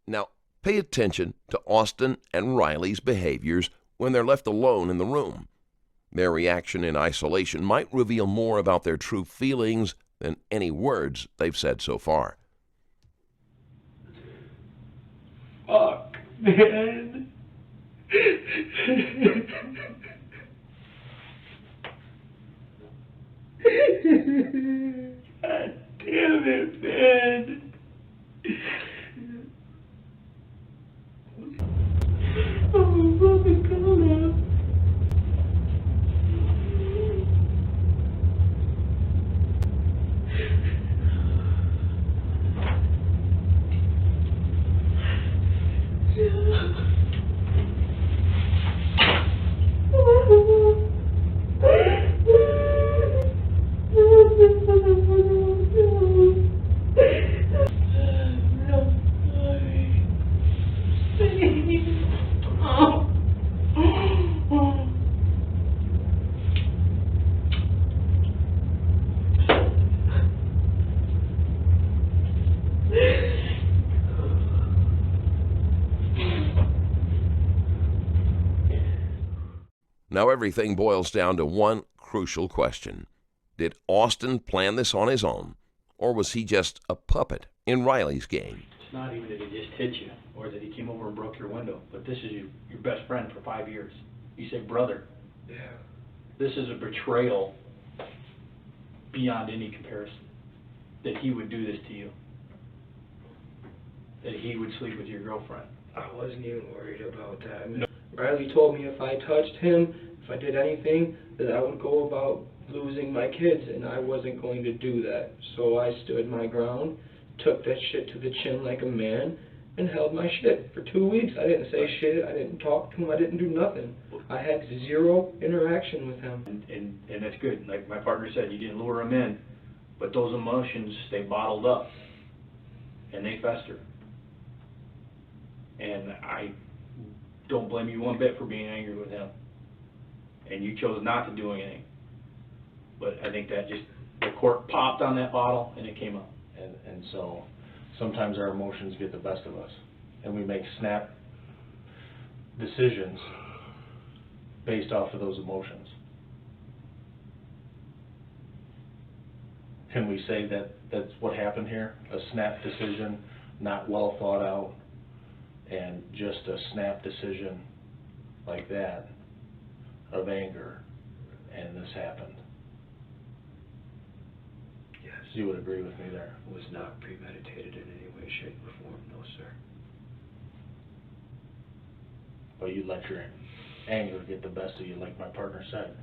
E: Now, pay attention to Austin and Riley's behaviors when they're left alone in the room. Their reaction in isolation might reveal more about their true feelings than any words they've said so far.
J: Fuck, man. God damn it, man. I'm fucking coming.
E: Now everything boils down to one crucial question. Did Austin plan this on his own, or was he just a puppet in Riley's game?
J: It's not even that he just hit you, or that he came over and broke your window, but this is your best friend for 5 years. You say brother.
C: Yeah.
J: This is a betrayal beyond any comparison. That he would do this to you. That he would sleep with your girlfriend.
C: I wasn't even worried about that. I mean, Riley told me if I touched him, if I did anything, that I would go about losing my kids, and I wasn't going to do that. So I stood my ground, took that shit to the chin like a man, and held my shit for 2 weeks. I didn't say shit, I didn't talk to him, I didn't do nothing. I had zero interaction with him.
J: And that's good. Like my partner said, you didn't lure him in, but those emotions, they bottled up, and they fester. And I don't blame you one bit for being angry with him. And you chose not to do anything. But I think that just, the cork popped on that bottle and it came up.
D: And so sometimes our emotions get the best of us, and we make snap decisions based off of those emotions. Can we say that that's what happened here? A snap decision, not well thought out, and just a snap decision like that of anger, and this happened?
C: Yes.
D: You would agree with me there?
C: It was not premeditated in any way, shape, or form, no, sir.
D: But you let your anger get the best of you, like my partner said.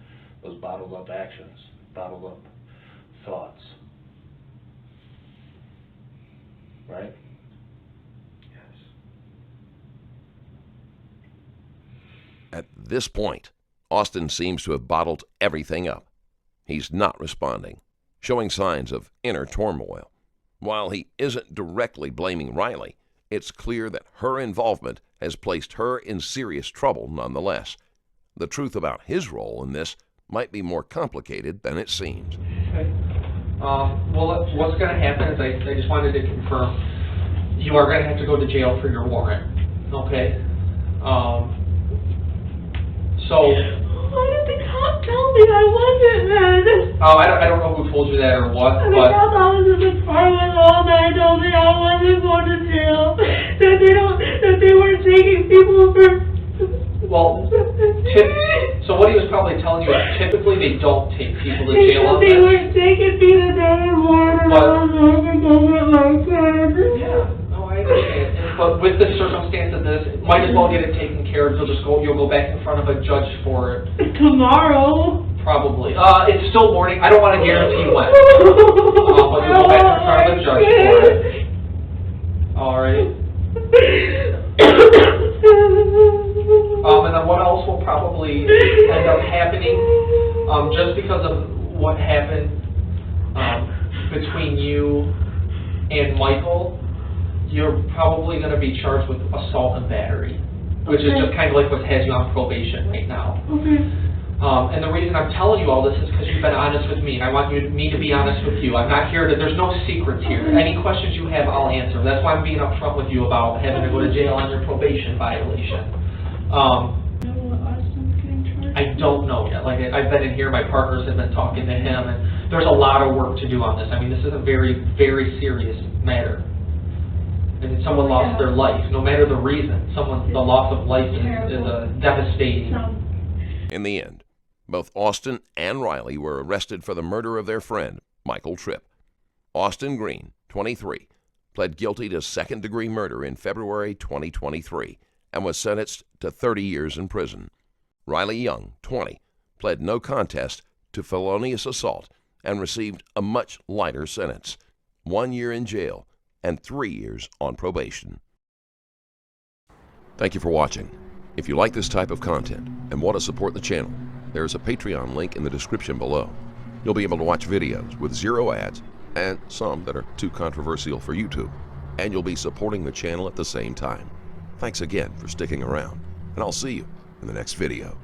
D: Those bottled up actions, bottled up thoughts. Right?
C: Yes.
E: At this point, Austin seems to have bottled everything up. He's not responding, showing signs of inner turmoil. While he isn't directly blaming Riley, it's clear that her involvement has placed her in serious trouble nonetheless. The truth about his role in this might be more complicated than it seems.
B: Okay. Well, what's going to happen is I just wanted to confirm, you are going to have to go to jail for your warrant, okay? So...
G: Why did the cop tell me I wasn't then?
B: I don't know who told you that or what,
G: The
B: but...
G: cop I was in the car with all night told me I wasn't going to jail. That they weren't taking people for...
B: Well, so what he was probably telling you is typically they don't take people to jail on
G: They
B: this.
G: weren't taking me to day one, and I was never going like that.
B: Yeah, no, I understand. But with the circumstance of this, might as well get it taken care of. You'll go back in front of a judge for it.
G: Tomorrow?
B: Probably. It's still morning. I don't want to guarantee when. But you'll go back in front of a judge for it. All right. And then what else will probably end up happening, just because of what happened between you and Michael, you're probably going to be charged with assault and battery, which is just kind of like what has you on probation right now.
G: Okay.
B: And the reason I'm telling you all this is because you've been honest with me, and I want me to be honest with you. I'm not here to, there's no secrets here. Any questions you have, I'll answer. That's why I'm being upfront with you about having to go to jail on your probation violation. I don't know yet. Like, I've been in here, my partners have been talking to him, and there's a lot of work to do on this. I mean, this is a very, very serious matter. And someone lost their life, no matter the reason. The loss of life is devastating.
E: In the end, both Austin and Riley were arrested for the murder of their friend, Michael Tripp. Austin Green, 23, pled guilty to second-degree murder in February 2023 and was sentenced to 30 years in prison. Riley Young, 20, pled no contest to felonious assault and received a much lighter sentence, 1 year in jail and 3 years on probation. Thank you for watching. If you like this type of content and want to support the channel, there is a Patreon link in the description below. You'll be able to watch videos with 0 ads and some that are too controversial for YouTube, and you'll be supporting the channel at the same time. Thanks again for sticking around, and I'll see you in the next video.